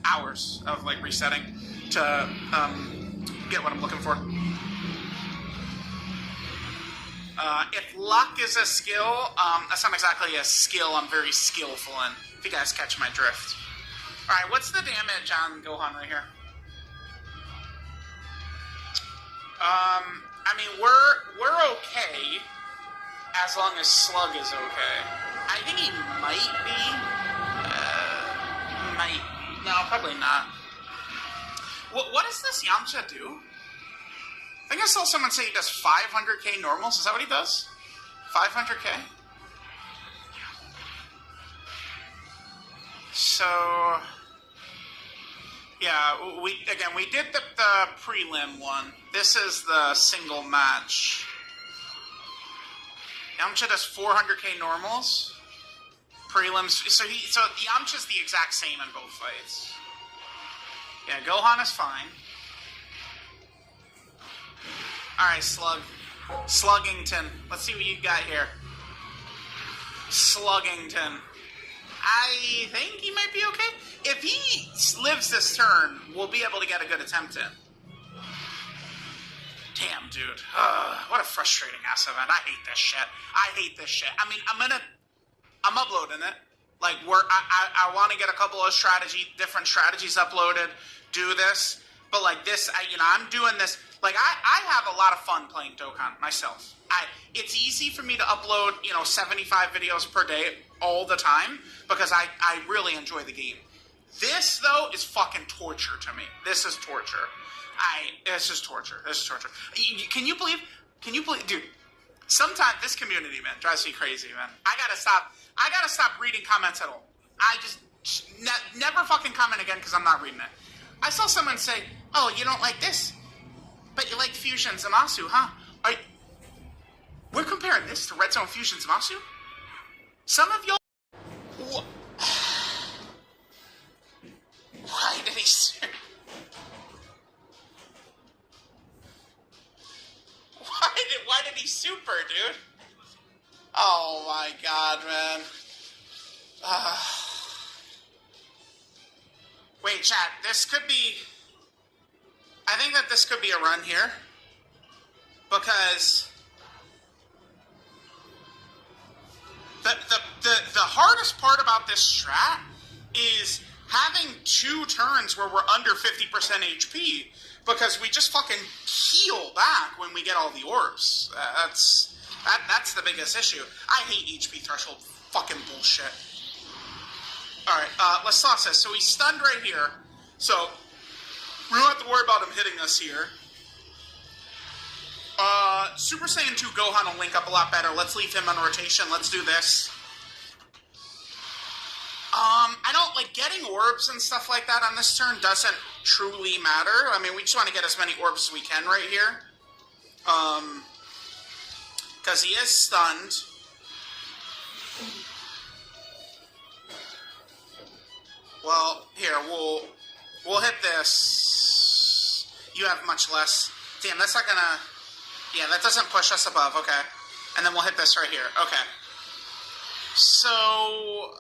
of, like, resetting to get what I'm looking for. If luck is a skill, that's not exactly a skill I'm very skillful in, if you guys catch my drift. Alright, what's the damage on Gohan right here? I mean, we're okay, as long as Slug is okay. I think he might be. No, probably not. What does this Yamcha do? I think I saw someone say he does 500k normals. Is that what he does? 500k? So... Yeah, we did the prelim one. This is the single match. Yamcha does 400k normals. Prelims. So Yamcha's the exact same in both fights. Yeah, Gohan is fine. Alright, Sluggington. Let's see what you got here. Sluggington. I think he might be okay. If he lives this turn, we'll be able to get a good attempt in. Damn, dude. What a frustrating ass event. I hate this shit. I mean, I'm uploading it. Like, I want to get a couple of different strategies uploaded, do this. But, like, this, I'm doing this. Like, I have a lot of fun playing Dokkan myself. It's easy for me to upload, 75 videos per day all the time because I really enjoy the game. This, though, is fucking torture to me. This is torture. This is torture. Can you believe, dude, sometimes this community, man, drives me crazy, man. I gotta stop reading comments at all. I just, never fucking comment again because I'm not reading it. I saw someone say, oh, you don't like this, but you like Fusion Zamasu, huh? We're comparing this to Red Zone Fusion Zamasu? Some of y'all... Why did he... Why did he super, dude? Oh my god, man. Wait, chat, this could be... I think that this could be a run here. Because... The hardest part about this strat is having 2 turns where we're under 50% HP because we just fucking heal back when we get all the orbs. That's the biggest issue. I hate HP threshold fucking bullshit. Alright, let's toss this. So he's stunned right here. So we don't have to worry about him hitting us here. Super Saiyan 2 Gohan will link up a lot better. Let's leave him on rotation. Let's do this. I don't, like, getting orbs and stuff like that on this turn doesn't truly matter. I mean, we just want to get as many orbs as we can right here. Because he is stunned. Well, here, we'll hit this. You have much less. Damn, that's not gonna... Yeah, that doesn't push us above. Okay. And then we'll hit this right here. Okay. So...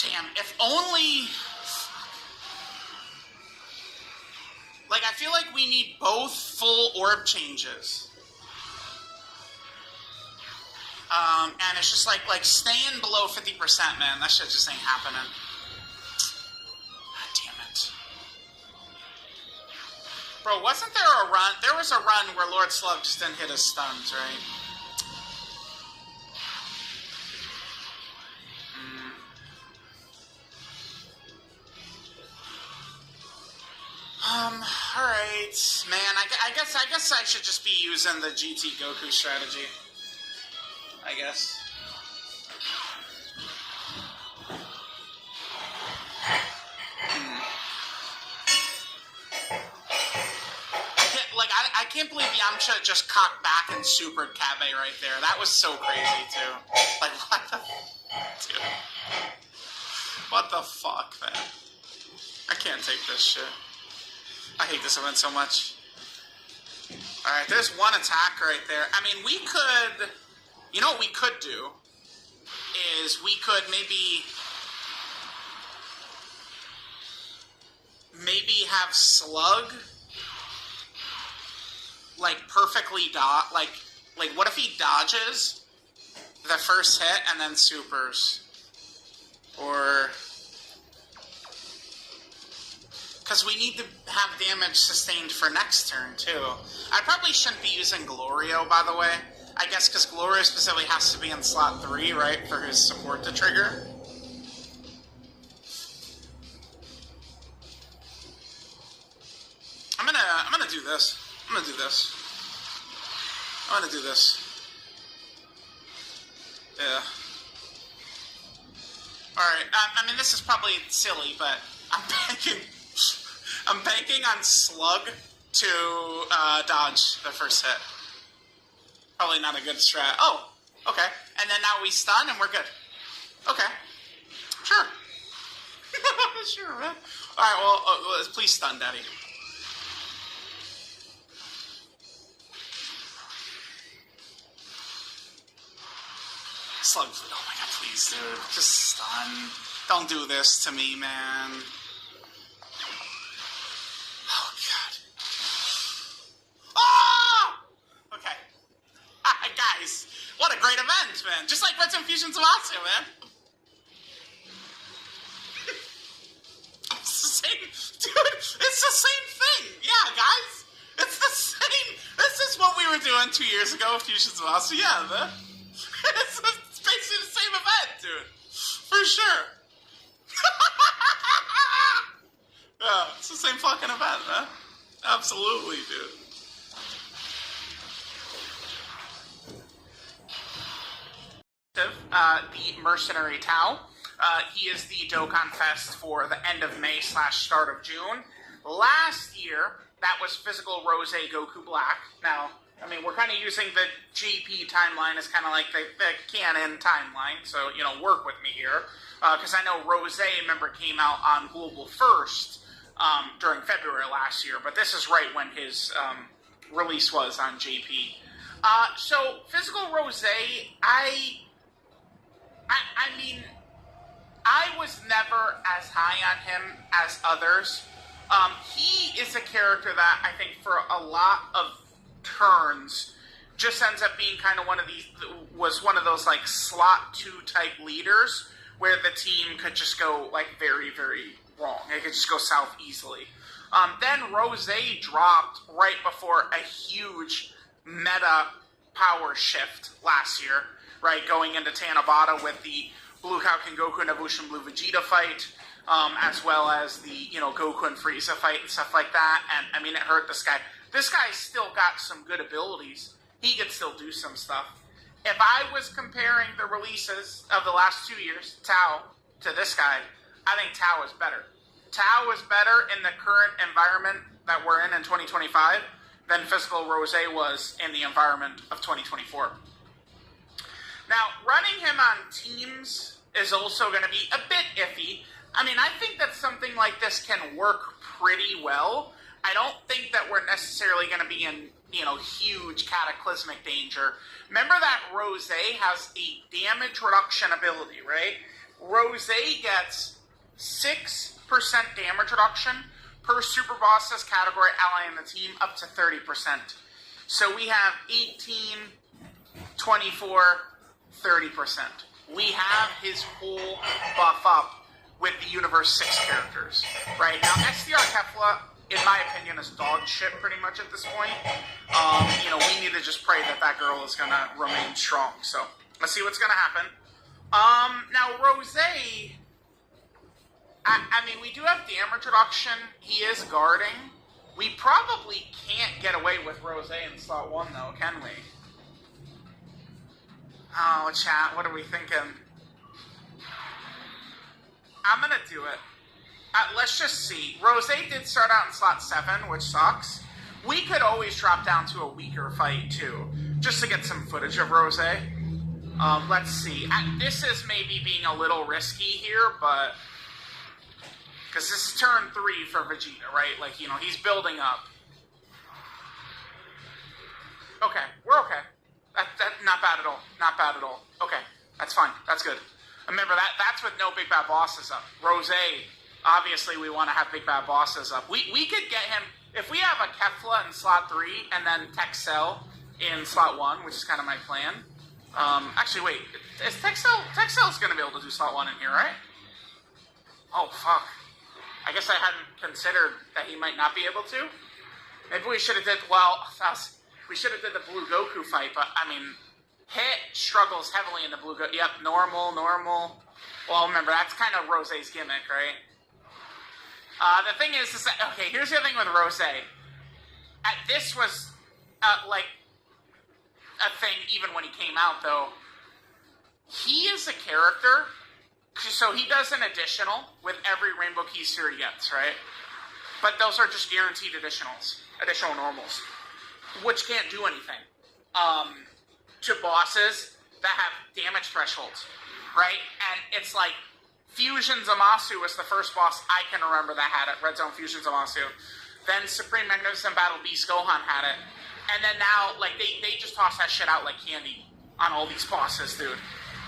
Damn, if only... Like, I feel like we need both full orb changes. And it's just like staying below 50%, man. That shit just ain't happening. God damn it. Bro, wasn't there a run? There was a run where Lord Slug just didn't hit his stuns, right? Alright, man, I guess I should just be using the GT Goku strategy. I guess. I can't believe Yamcha just cocked back and supered Kabe right there. That was so crazy, too. Like, what the... Dude. What the fuck, man? I can't take this shit. I hate this event so much. Alright, there's one attack right there. I mean, we could... You know what we could do? Is we could maybe have Slug... like, perfectly like, what if he dodges the first hit and then supers? Or... Because we need to have damage sustained for next turn, too. I probably shouldn't be using Glorio, by the way. I guess because Glorio specifically has to be in slot 3, right, for his support to trigger. I'm gonna do this. I'm gonna do this. Yeah. Alright, I mean, this is probably silly, but I'm banking on Slug to dodge the first hit. Probably not a good strat. Oh, okay. And then now we stun and we're good. Okay. Sure. Sure, man. Alright, well, please stun, Daddy. Slug, oh my god, please, dude. Just stun. Don't do this to me, man. Oh, god. Oh! Okay. Guys, what a great event, man. Just like Red Fusion Zamasu, man. It's the same, dude, it's the same thing. Yeah, guys. It's the same. This is what we were doing 2 years ago with Fusion Zamasu. Yeah, man. It's basically the same event, dude. For sure. Yeah, it's the same fucking event, man. Absolutely, dude. The Mercenary Tau. He is the Dokkan Fest for the end of May / start of June. Last year, that was Physical Rose Goku Black. Now, I mean, we're kind of using the JP timeline as kind of like the canon timeline, so, you know, work with me here. Because I know Rose, remember, came out on Global First during February last year, but this is right when his release was on JP. So, Physical Rose, I mean, I was never as high on him as others. He is a character that I think for a lot of turns just ends up being kind of one of those like slot 2 type leaders where the team could just go like very, very wrong. It could just go south easily. Then Rose dropped right before a huge meta power shift last year, right, going into Tanabata with the Blue Cow Goku Nabushin Blue Vegeta fight, as well as the, you know, Goku and Frieza fight and stuff like that. And I mean, it hurt this guy. This guy's still got some good abilities. He could still do some stuff. If I was comparing the releases of the last 2 years, Tau, to this guy, I think Tau is better. Tau is better in the current environment that we're in 2025 than Physical Rose was in the environment of 2024. Now, running him on teams is also going to be a bit iffy. I mean, I think that something like this can work pretty well. I don't think that we're necessarily going to be in, huge cataclysmic danger. Remember that Rose has a damage reduction ability, right? Rose gets 6% damage reduction per super boss's category ally in the team, up to 30%. So we have 18, 24, 30%. We have his whole buff up with the Universe 6 characters, right? Now, SDR Kefla, in my opinion, is dog shit pretty much at this point. We need to just pray that that girl is going to remain strong. So, let's see what's going to happen. Now, Rose, I mean, we do have damage reduction. He is guarding. We probably can't get away with Rose in slot 1, though, can we? Oh, chat, what are we thinking? I'm going to do it. Let's just see. Rose did start out in slot 7, which sucks. We could always drop down to a weaker fight, too, just to get some footage of Rose. Let's see. This is maybe being a little risky here, but... because this is turn 3 for Vegeta, right? Like, he's building up. Okay, we're okay. That not bad at all. Not bad at all. Okay, that's fine. That's good. Remember, that's with no big bad bosses up. Rose, obviously we want to have big bad bosses up. We could get him, if we have a Kefla in slot 3, and then Texel in slot 1, which is kind of my plan. Actually, wait. Is Texel's going to be able to do slot 1 in here, right? Oh, fuck. I guess I hadn't considered that he might not be able to. Maybe we should have did, we should have did the Blue Goku fight, but, I mean, Hit struggles heavily in the Blue Goku. Yep, normal. Well, remember, that's kind of Rose's gimmick, right? The thing is that, okay, here's the other thing with Rose. This was, like, a thing even when he came out, though. He is a character... so he does an additional with every Rainbow Key sphere he gets, right? But those are just guaranteed additional normals, which can't do anything to bosses that have damage thresholds, right? And it's like Fusion Zamasu was the first boss I can remember that had it, Red Zone Fusion Zamasu. Then Supreme Magnificent Battle Beast Gohan had it. And then now, like, they just toss that shit out like candy on all these bosses, dude.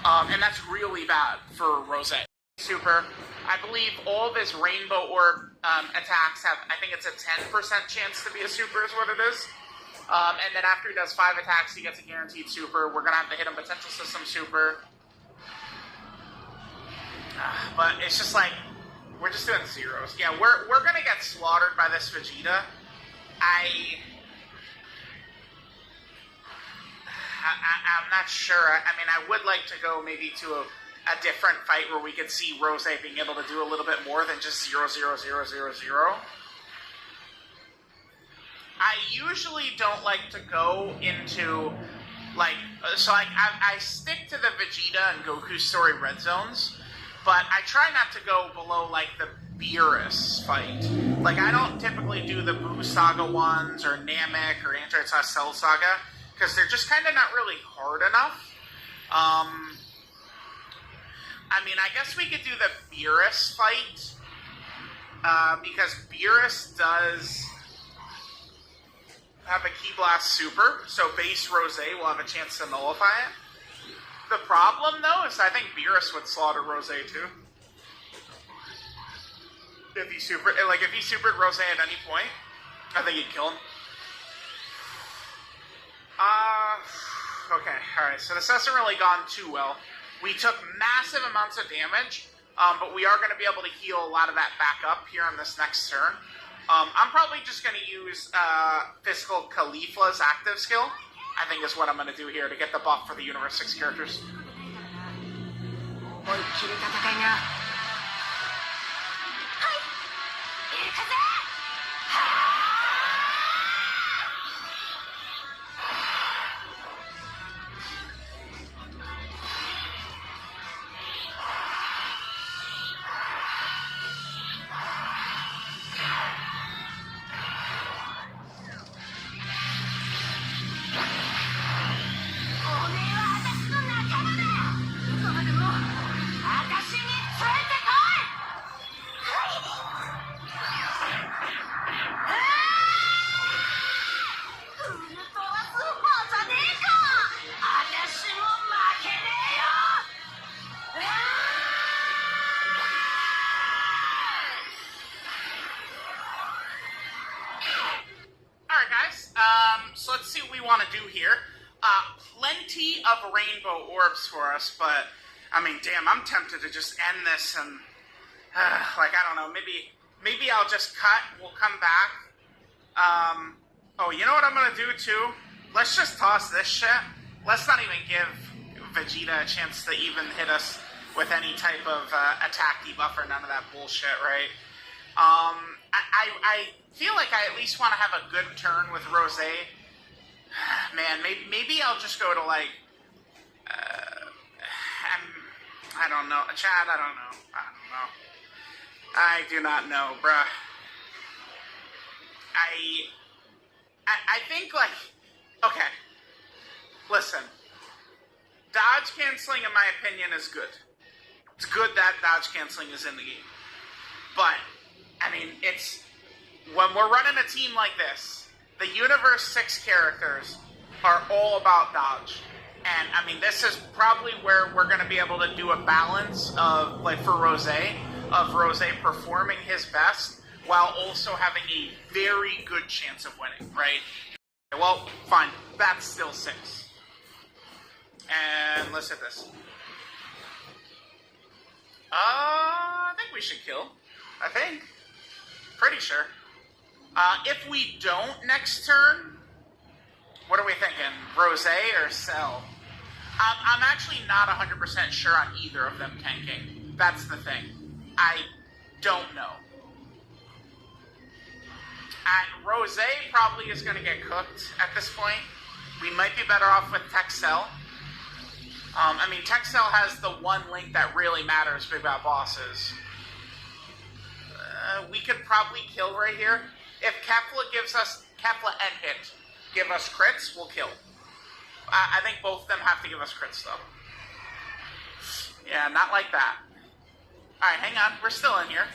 And that's really bad for Rose. Super. I believe all of his Rainbow Orb attacks have, I think it's a 10% chance to be a super is what it is. And then after he does 5 attacks, he gets a guaranteed super. We're going to have to hit him Potential System Super. But it's just like, we're just doing zeros. Yeah, we're going to get slaughtered by this Vegeta. I'm not sure. I mean, I would like to go maybe to a different fight where we could see Rose being able to do a little bit more than just 0, 0, 0, 0, 0. I usually don't like to go into, like, so I stick to the Vegeta and Goku story red zones, but I try not to go below, like, the Beerus fight. Like, I don't typically do the Boo Saga ones, or Namek, or Android Cell Saga, because they're just kind of not really hard enough. I mean, I guess we could do the Beerus fight, because Beerus does have a Ki Blast Super, so base Rose will have a chance to nullify it. The problem, though, is I think Beerus would slaughter Rose, too. If he supered Rose at any point, I think he'd kill him. Okay, alright, so this hasn't really gone too well. We took massive amounts of damage, but we are going to be able to heal a lot of that back up here on this next turn. I'm probably just going to use Physical Caulifla's active skill, I think is what I'm going to do here to get the buff for the Universe 6 characters. want to do here. Plenty of rainbow orbs for us, but, I mean, damn, I'm tempted to just end this and, like, I don't know, maybe I'll just cut, we'll come back. Oh, you know what I'm going to do, too? Let's just toss this shit. Let's not even give Vegeta a chance to even hit us with any type of attack debuff or none of that bullshit, right? I feel like I at least want to have a good turn with Rose. Man, maybe I'll just go to, like, I don't know. Chad, I don't know. I do not know, bruh. I think, like, okay. Listen. Dodge canceling, in my opinion, is good. It's good that dodge canceling is in the game. But, I mean, it's, when we're running a team like this, the Universe 6 characters are all about dodge. And, I mean, this is probably where we're going to be able to do a balance of, like, for Rose, of Rose performing his best while also having a very good chance of winning, right? Well, fine. That's still 6. And let's hit this. I think we should kill. I think. Pretty sure. If we don't next turn, what are we thinking? Rose or Cell? I'm actually not 100% sure on either of them tanking. That's the thing. I don't know. And Rose probably is going to get cooked at this point. We might be better off with Texel. I mean, Texel has the one link that really matters, Big Bad Bosses. We could probably kill right here. If Kefla gives us, Kefla and Hit give us crits, we'll kill. I think both of them have to give us crits, though. Yeah, not like that. Alright, hang on. We're still in here.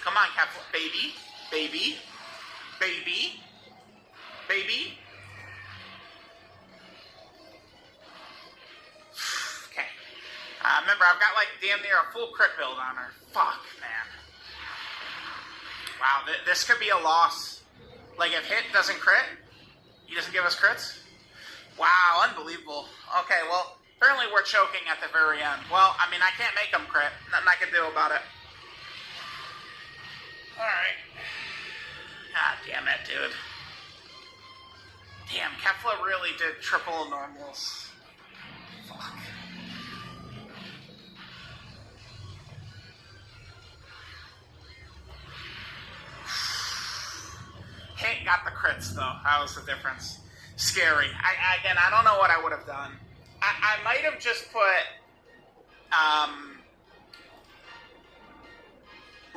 Come on, Kefla. Baby. Baby. Baby. Baby. Okay. Remember, I've got, like, damn near a full crit build on her. Fuck, man. Wow, this could be a loss. Like, if Hit doesn't crit, he doesn't give us crits? Wow, unbelievable. Okay, well, apparently we're choking at the very end. Well, I mean, I can't make him crit. Nothing I can do about it. Alright. God damn it, dude. Damn, Kefla really did triple normals. Fuck. Hit got the crits, though. That was the difference. Scary. Again, I don't know what I would have done. I might have just put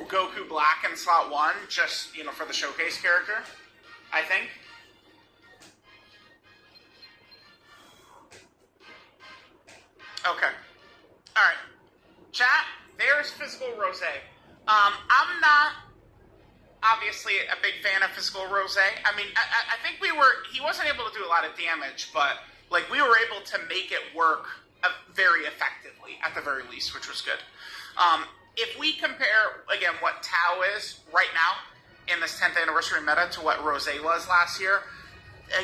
Goku Black in slot 1, just, you know, for the showcase character, I think. Okay. Alright. Chat, there's Physical Rose. I'm not obviously a big fan of Physical Rose. I mean, I think he wasn't able to do a lot of damage, but, like, we were able to make it work very effectively, at the very least, which was good. If we compare, again, what Tao is right now in this 10th anniversary meta to what Rose was last year,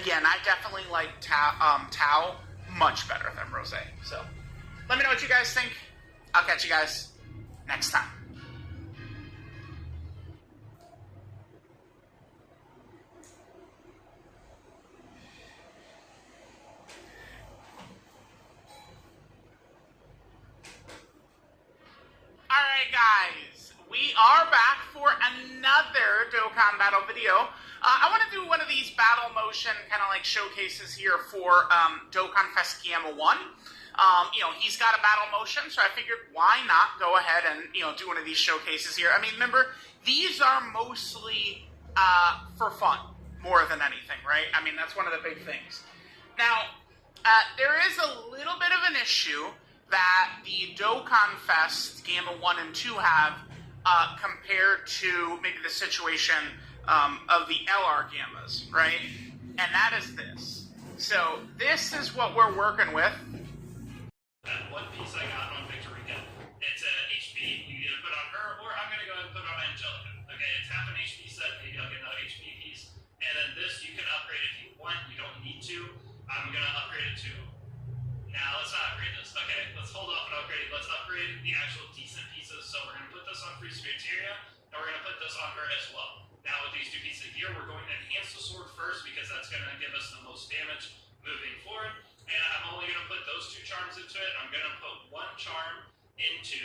again, I definitely like Tao much better than Rose. So, let me know what you guys think. I'll catch you guys next time. Alright guys, we are back for another Dokkan Battle video. I want to do one of these battle motion kind of like showcases here for Dokkan Fest Gamma 1. You know, he's got a battle motion, so I figured why not go ahead and, you know, do one of these showcases here. I mean, remember, these are mostly for fun, more than anything, right? I mean, that's one of the big things. Now, there is a little bit of an issue that the Dokkan Fest Gamma 1 and 2 have compared to maybe the situation of the LR Gammas, right? And that is this. So this is what we're working with. That one piece I got on Victorica. It's a HP. You either put on her, or I'm going to go ahead and put on Angelica. Okay, it's half an HP set. Maybe I'll get another HP piece. And then this you can upgrade if you want. okay, let's hold off on upgrading. Let's upgrade the actual decent pieces. So we're going to put this on Free Spiritia, and we're going to put this on her as well. Now with these two pieces here, we're going to enhance the sword first because that's going to give us the most damage moving forward. And I'm only going to put those two charms into it. I'm going to put one charm into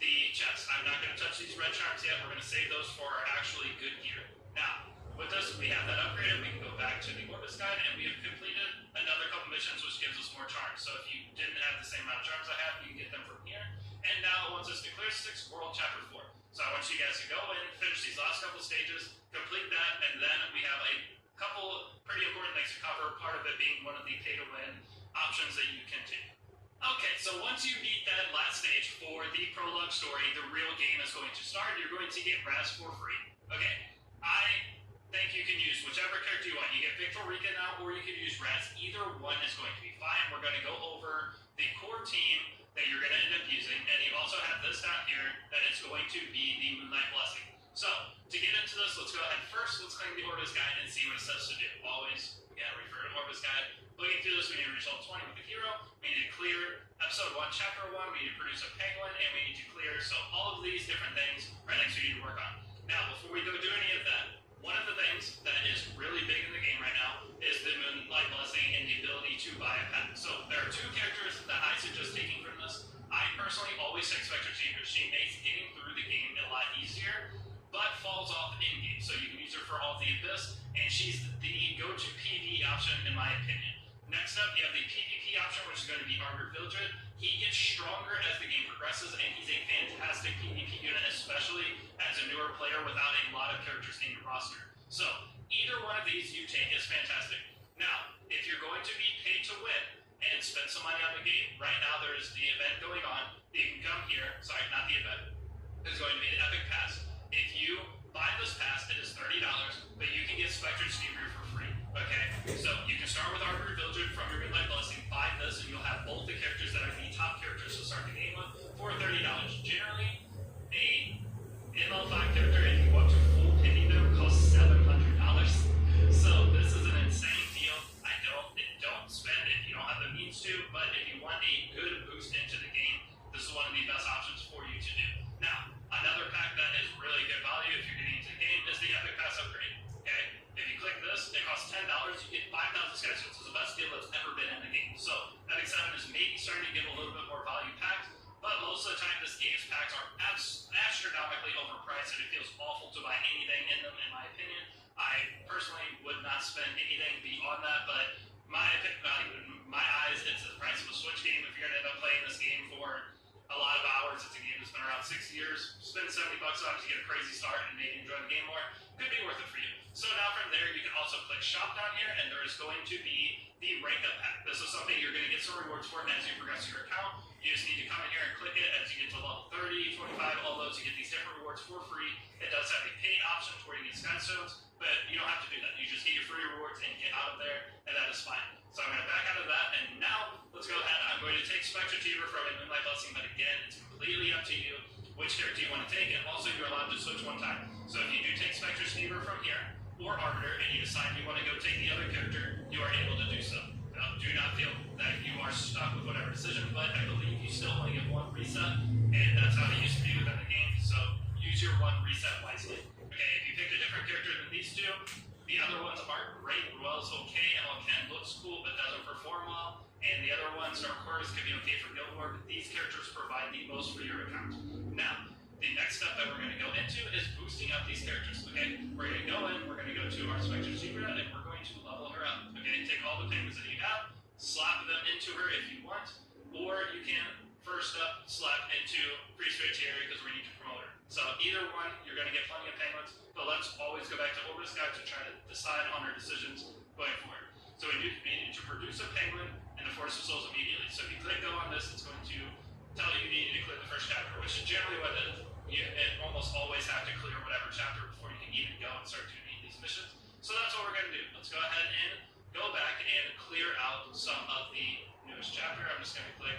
the chest. I'm not going to touch these red charms yet. We're going to save those for our actually good gear. Now, with this, we have that upgraded. We can go back to the Orbis Guide, and we have completed another couple missions, which gives us more charms. So if you didn't have the same amount of charms I have, you can get them from here. And now it wants us to clear 6 World Chapter 4. So I want you guys to go in, finish these last couple stages, complete that, and then we have a couple pretty important things to cover, part of it being one of the pay-to-win options that you can take. Okay, so once you beat that last stage for the prologue story, the real game is going to start. You're going to get Raz for free. Okay, I think you can use whichever character you want. You get Victor Rica now, or you can use Raz. Either one is going to be fine. We're going to go over the core team that you're going to end up using, and you also have this down here that it's going to be the Moonlight Blessing. So, to get into this, let's go ahead first. Let's claim the Orbis Guide and see what it says to do. Always, again, refer to Orbis Guide. Looking through this, we need to reach level 20 with the hero. We need to clear episode 1, chapter 1. We need to produce a penguin, and we need to clear. So all of these different things right next to you need to work on. Now, before we go do any of that, one of the things that is really big in the game right now is the Moonlight Blessing and the ability to buy a pack. So there are 2 characters that I suggest taking from this. I personally always take Spectre Chamber. She makes getting through the game a lot easier, but falls off in-game. So you can use her for all the Abyss, and she's the go-to PvE option in my opinion. Next up, you have the PvP option, which is going to be Armored Villager. He gets stronger as the game progresses, and he's a fantastic PvP unit, especially as a newer player without a lot of characters in your roster. So, either one of these you take is fantastic. Now, if you're going to be paid to win and spend some money on the game, right now there is the event going on. You can come here, sorry, not the event. It's going to be the Epic Pass. If you buy this pass, it is $30, but you can get Spectre Steamer for free. Okay, so you can start with Armored Villager from your Moonlight Blessing, buy this, and you'll have both the characters that are the top characters to start the game with for $30. Generally, a ML5 character, if you want to full pity them, costs $700. So this is an insane deal. Don't spend if you don't have the means to, but if you want a good boost into the game, this is one of the best options for you to do. Now, another pack that is really good value if you're getting into the game is the Epic Pass upgrade. Okay, if you click this, it costs $10. You get 5,000 sketches. This is the best deal that's ever been in the game. So Epic 7 is maybe starting to get a little bit more value packed, but most of the time this game's packs are astronomically overpriced, and it feels awful to buy anything in them, in my opinion. I personally would not spend anything beyond that, but my eyes, it's the price of a Switch game. If you're going to end up playing this game for a lot of hours, it's a game that's been around 6 years. Spend $70 on it to get a crazy start and maybe enjoy the game more. Could be worth it for you. So now from there, you can also click shop down here, and there is going to be the rank up pack. This is something you're going to get some rewards for as you progress your account. You just need to come in here and click it as you get to level 30, 25, all those. You get these different rewards for free. It does have a paid option where you get Skystones, but you don't have to do that. You just get your free rewards and get out of there, and that is fine. So I'm going to back out of that, and now let's go ahead. I'm going to take Spectre Chamber from a Moonlight Blessing, but again, it's completely up to you which character you want to take, and also you're allowed to switch one time. So if you do take Spectre Chamber from here, or Arbiter, and you decide you want to go take the other character, you are able to do so. Now, do not feel that you are stuck with whatever decision, but I believe you still only get one reset, and that's how it used to be within the game, so use your one reset wisely. Okay, if you picked a different character than these two, the other ones aren't great. Ruel's okay, ML10 looks cool, but doesn't perform well, and the other ones, Dark Quarters, could be okay for Guild War, but these characters provide the most for your account. Now, the next step that we're going to go into is boosting up these characters, okay? We're going to go in, we're going to go to our Spectre Secret, and we're going to level her up, okay? Take all the penguins that you have, slap them into her if you want, or you can, first up, slap into Free Spiritia because we need to promote her. So either one, you're going to get plenty of penguins, but let's always go back to Orbis Guide to try to decide on our decisions going forward. So we need to produce a penguin and the Force of Souls immediately. So if you click go on this, it's going to tell you need to clear the first chapter, which is generally what it is. You almost always have to clear whatever chapter before you can even go and start doing these missions. So that's what we're going to do. Let's go ahead and go back and clear out some of the newest chapter. I'm just going to click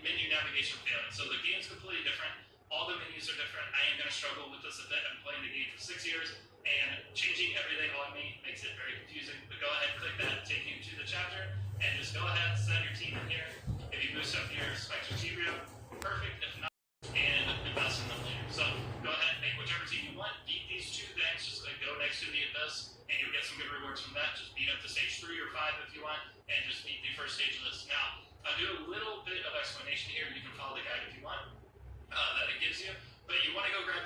menu navigation failing. So the game's completely different. All the menus are different. I am going to struggle with this a bit. I'm playing the game for 6 years, and changing everything on me makes it very confusing. But go ahead and click that, take you to the chapter, and just go ahead and set your team in here. If you boost up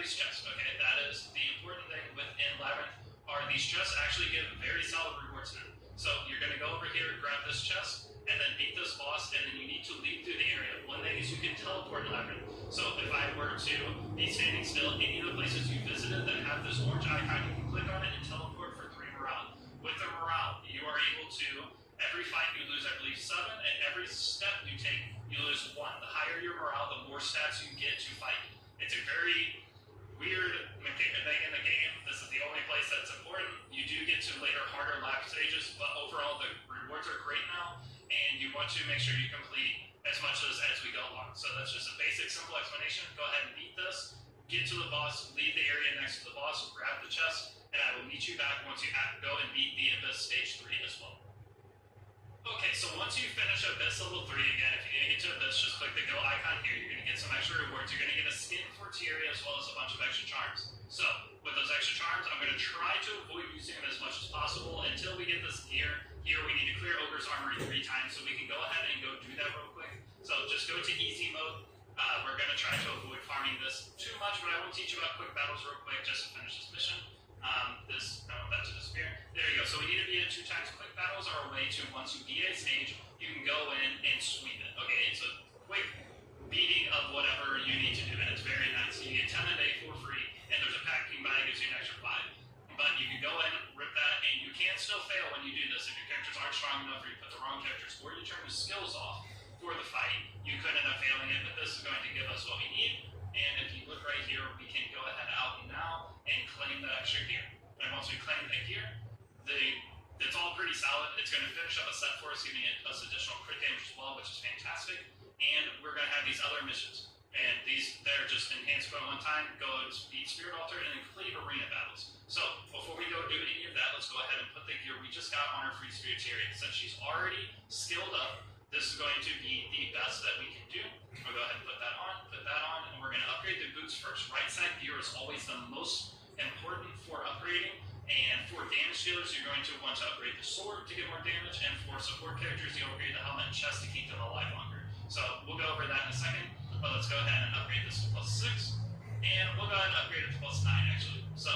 increased chest. Okay, that is the important thing within Labyrinth. Are these chests actually give very solid rewards now? So you're going to go over here, grab this chest, and then beat this boss, and then you need to leap through the area. One thing is you can teleport in Labyrinth. So if I were to be standing still, any of the places you visited that have this orange icon, you can click on it and teleport for 3 morale. With the morale, you are able to, every fight you lose, I believe, 7, and every step you take, you lose 1. The higher your morale, the more stats you get to fight. It's a very weird thing in the game. This is the only place that's important. You do get to later harder lap stages, but overall the rewards are great now, and you want to make sure you complete as much as we go along. So that's just a basic, simple explanation. Go ahead and beat this, get to the boss, leave the area next to the boss, grab the chest, and I will meet you back once you go and beat the Abyss Stage 3 as well. Okay, so once you finish Abyss Level 3, again, if you're going to get to Abyss, just click the go icon here. You're going to get some extra rewards. You're going to get a skin for Tyria as well as a bunch of extra charms. So, with those extra charms, I'm going to try to avoid using them as much as possible until we get this gear. Here, we need to clear Ogre's Armory 3 times, so we can go ahead and go do that real quick. So, just go to easy mode. We're going to try to avoid farming this too much, but I will teach you about quick battles real quick just to finish this mission. I want that to disappear. There you go. So we need to be at 2 times. Quick battles are a way to, once you beat a stage, you can go in and sweep it. Okay, it's a quick beating of whatever you need to do, and it's very nice. You get 10 a day for free, and there's a pack you can buy that gives you an extra 5. But you can go in, rip that, and you can still fail when you do this. If your characters aren't strong enough, or you put the wrong characters, or you turn your skills off for the fight, you could end up failing it, but this is going to give us what we need. And if you look right here, we can go ahead out now and claim that extra gear. And once we claim the gear, it's all pretty solid. It's going to finish up a set for us, giving us additional crit damage as well, which is fantastic. And we're going to have these other missions. And they're just enhanced by 1 time, go and beat Spirit Altar, and then complete arena battles. So before we go do any of that, let's go ahead and put the gear we just got on our free Spirit Tyria. Since she's already skilled up, this is going to be the best that we can do. We'll go ahead and put that on, and we're going to upgrade the boots first. Right side gear is always the most important for upgrading, and for damage dealers, you're going to want to upgrade the sword to get more damage, and for support characters, you upgrade the helmet and chest to keep them alive longer. So we'll go over that in a second, but let's go ahead and upgrade this to +6, and we'll go ahead and upgrade it to +9 actually. So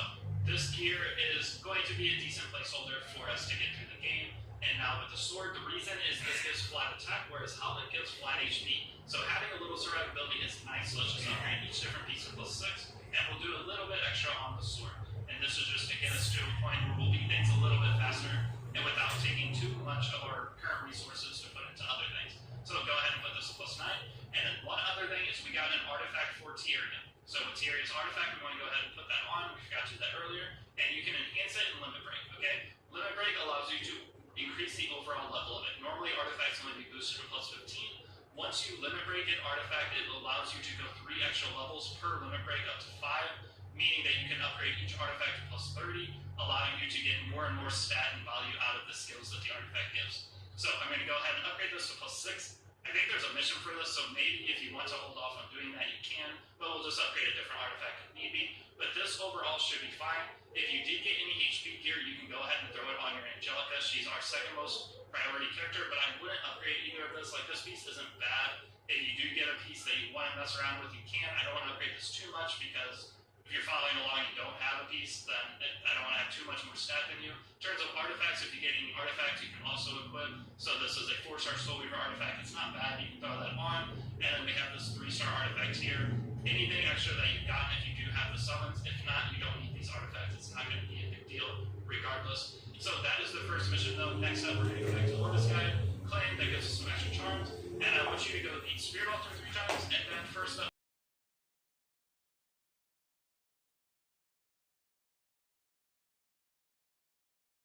this gear is going to be a decent placeholder for us to get through the game. And now with the sword, the reason is this gives flat attack, whereas helmet gives flat HP. So having a little survivability is nice. So let's just upgrade each different piece of +6, and we'll do a little bit extra on the sword. And this is just to get us to a point where we'll beat things a little bit faster and without taking too much of our current resources to put into other things. So go ahead and put this to +9. And then one other thing is we got an artifact for Tyria. So with Tyria's artifact, we want to go ahead and put that on. We forgot to do that earlier. And you can enhance it in Limit Break, okay? Limit Break allows you to increase the overall level of it. Normally, artifacts only be boosted to +15. Once you limit break an artifact, it allows you to go 3 extra levels per limit break up to 5, meaning that you can upgrade each artifact to +30, allowing you to get more and more stat and value out of the skills that the artifact gives. So I'm going to go ahead and upgrade this to +6. I think there's a mission for this, so maybe if you want to hold off on doing that, you can, but we'll just upgrade a different artifact if need be. But this overall should be fine. If you did get any HP gear, you can go ahead and throw it on your Angelica. She's our second most priority character, but I wouldn't upgrade either of this. Like, this piece isn't bad. If you do get a piece that you want to mess around with, you can. I don't want to upgrade this too much because if you're following along and you don't have a piece, then I don't want to have too much more stat than you. In terms of artifacts, if you get any artifacts, you can also equip. So this is a 4-star Soul Weaver artifact. It's not bad. You can throw that on. And then we have this 3-star artifact here. Anything extra that you've gotten if you do have the summons. If not, you don't need these artifacts. It's not going to be a big deal regardless. So that is the first mission though. Next up, we're going to go back to Orvis Guide. Claim that gives us some extra charms. And I want you to go beat Spirit Altar 3 times, and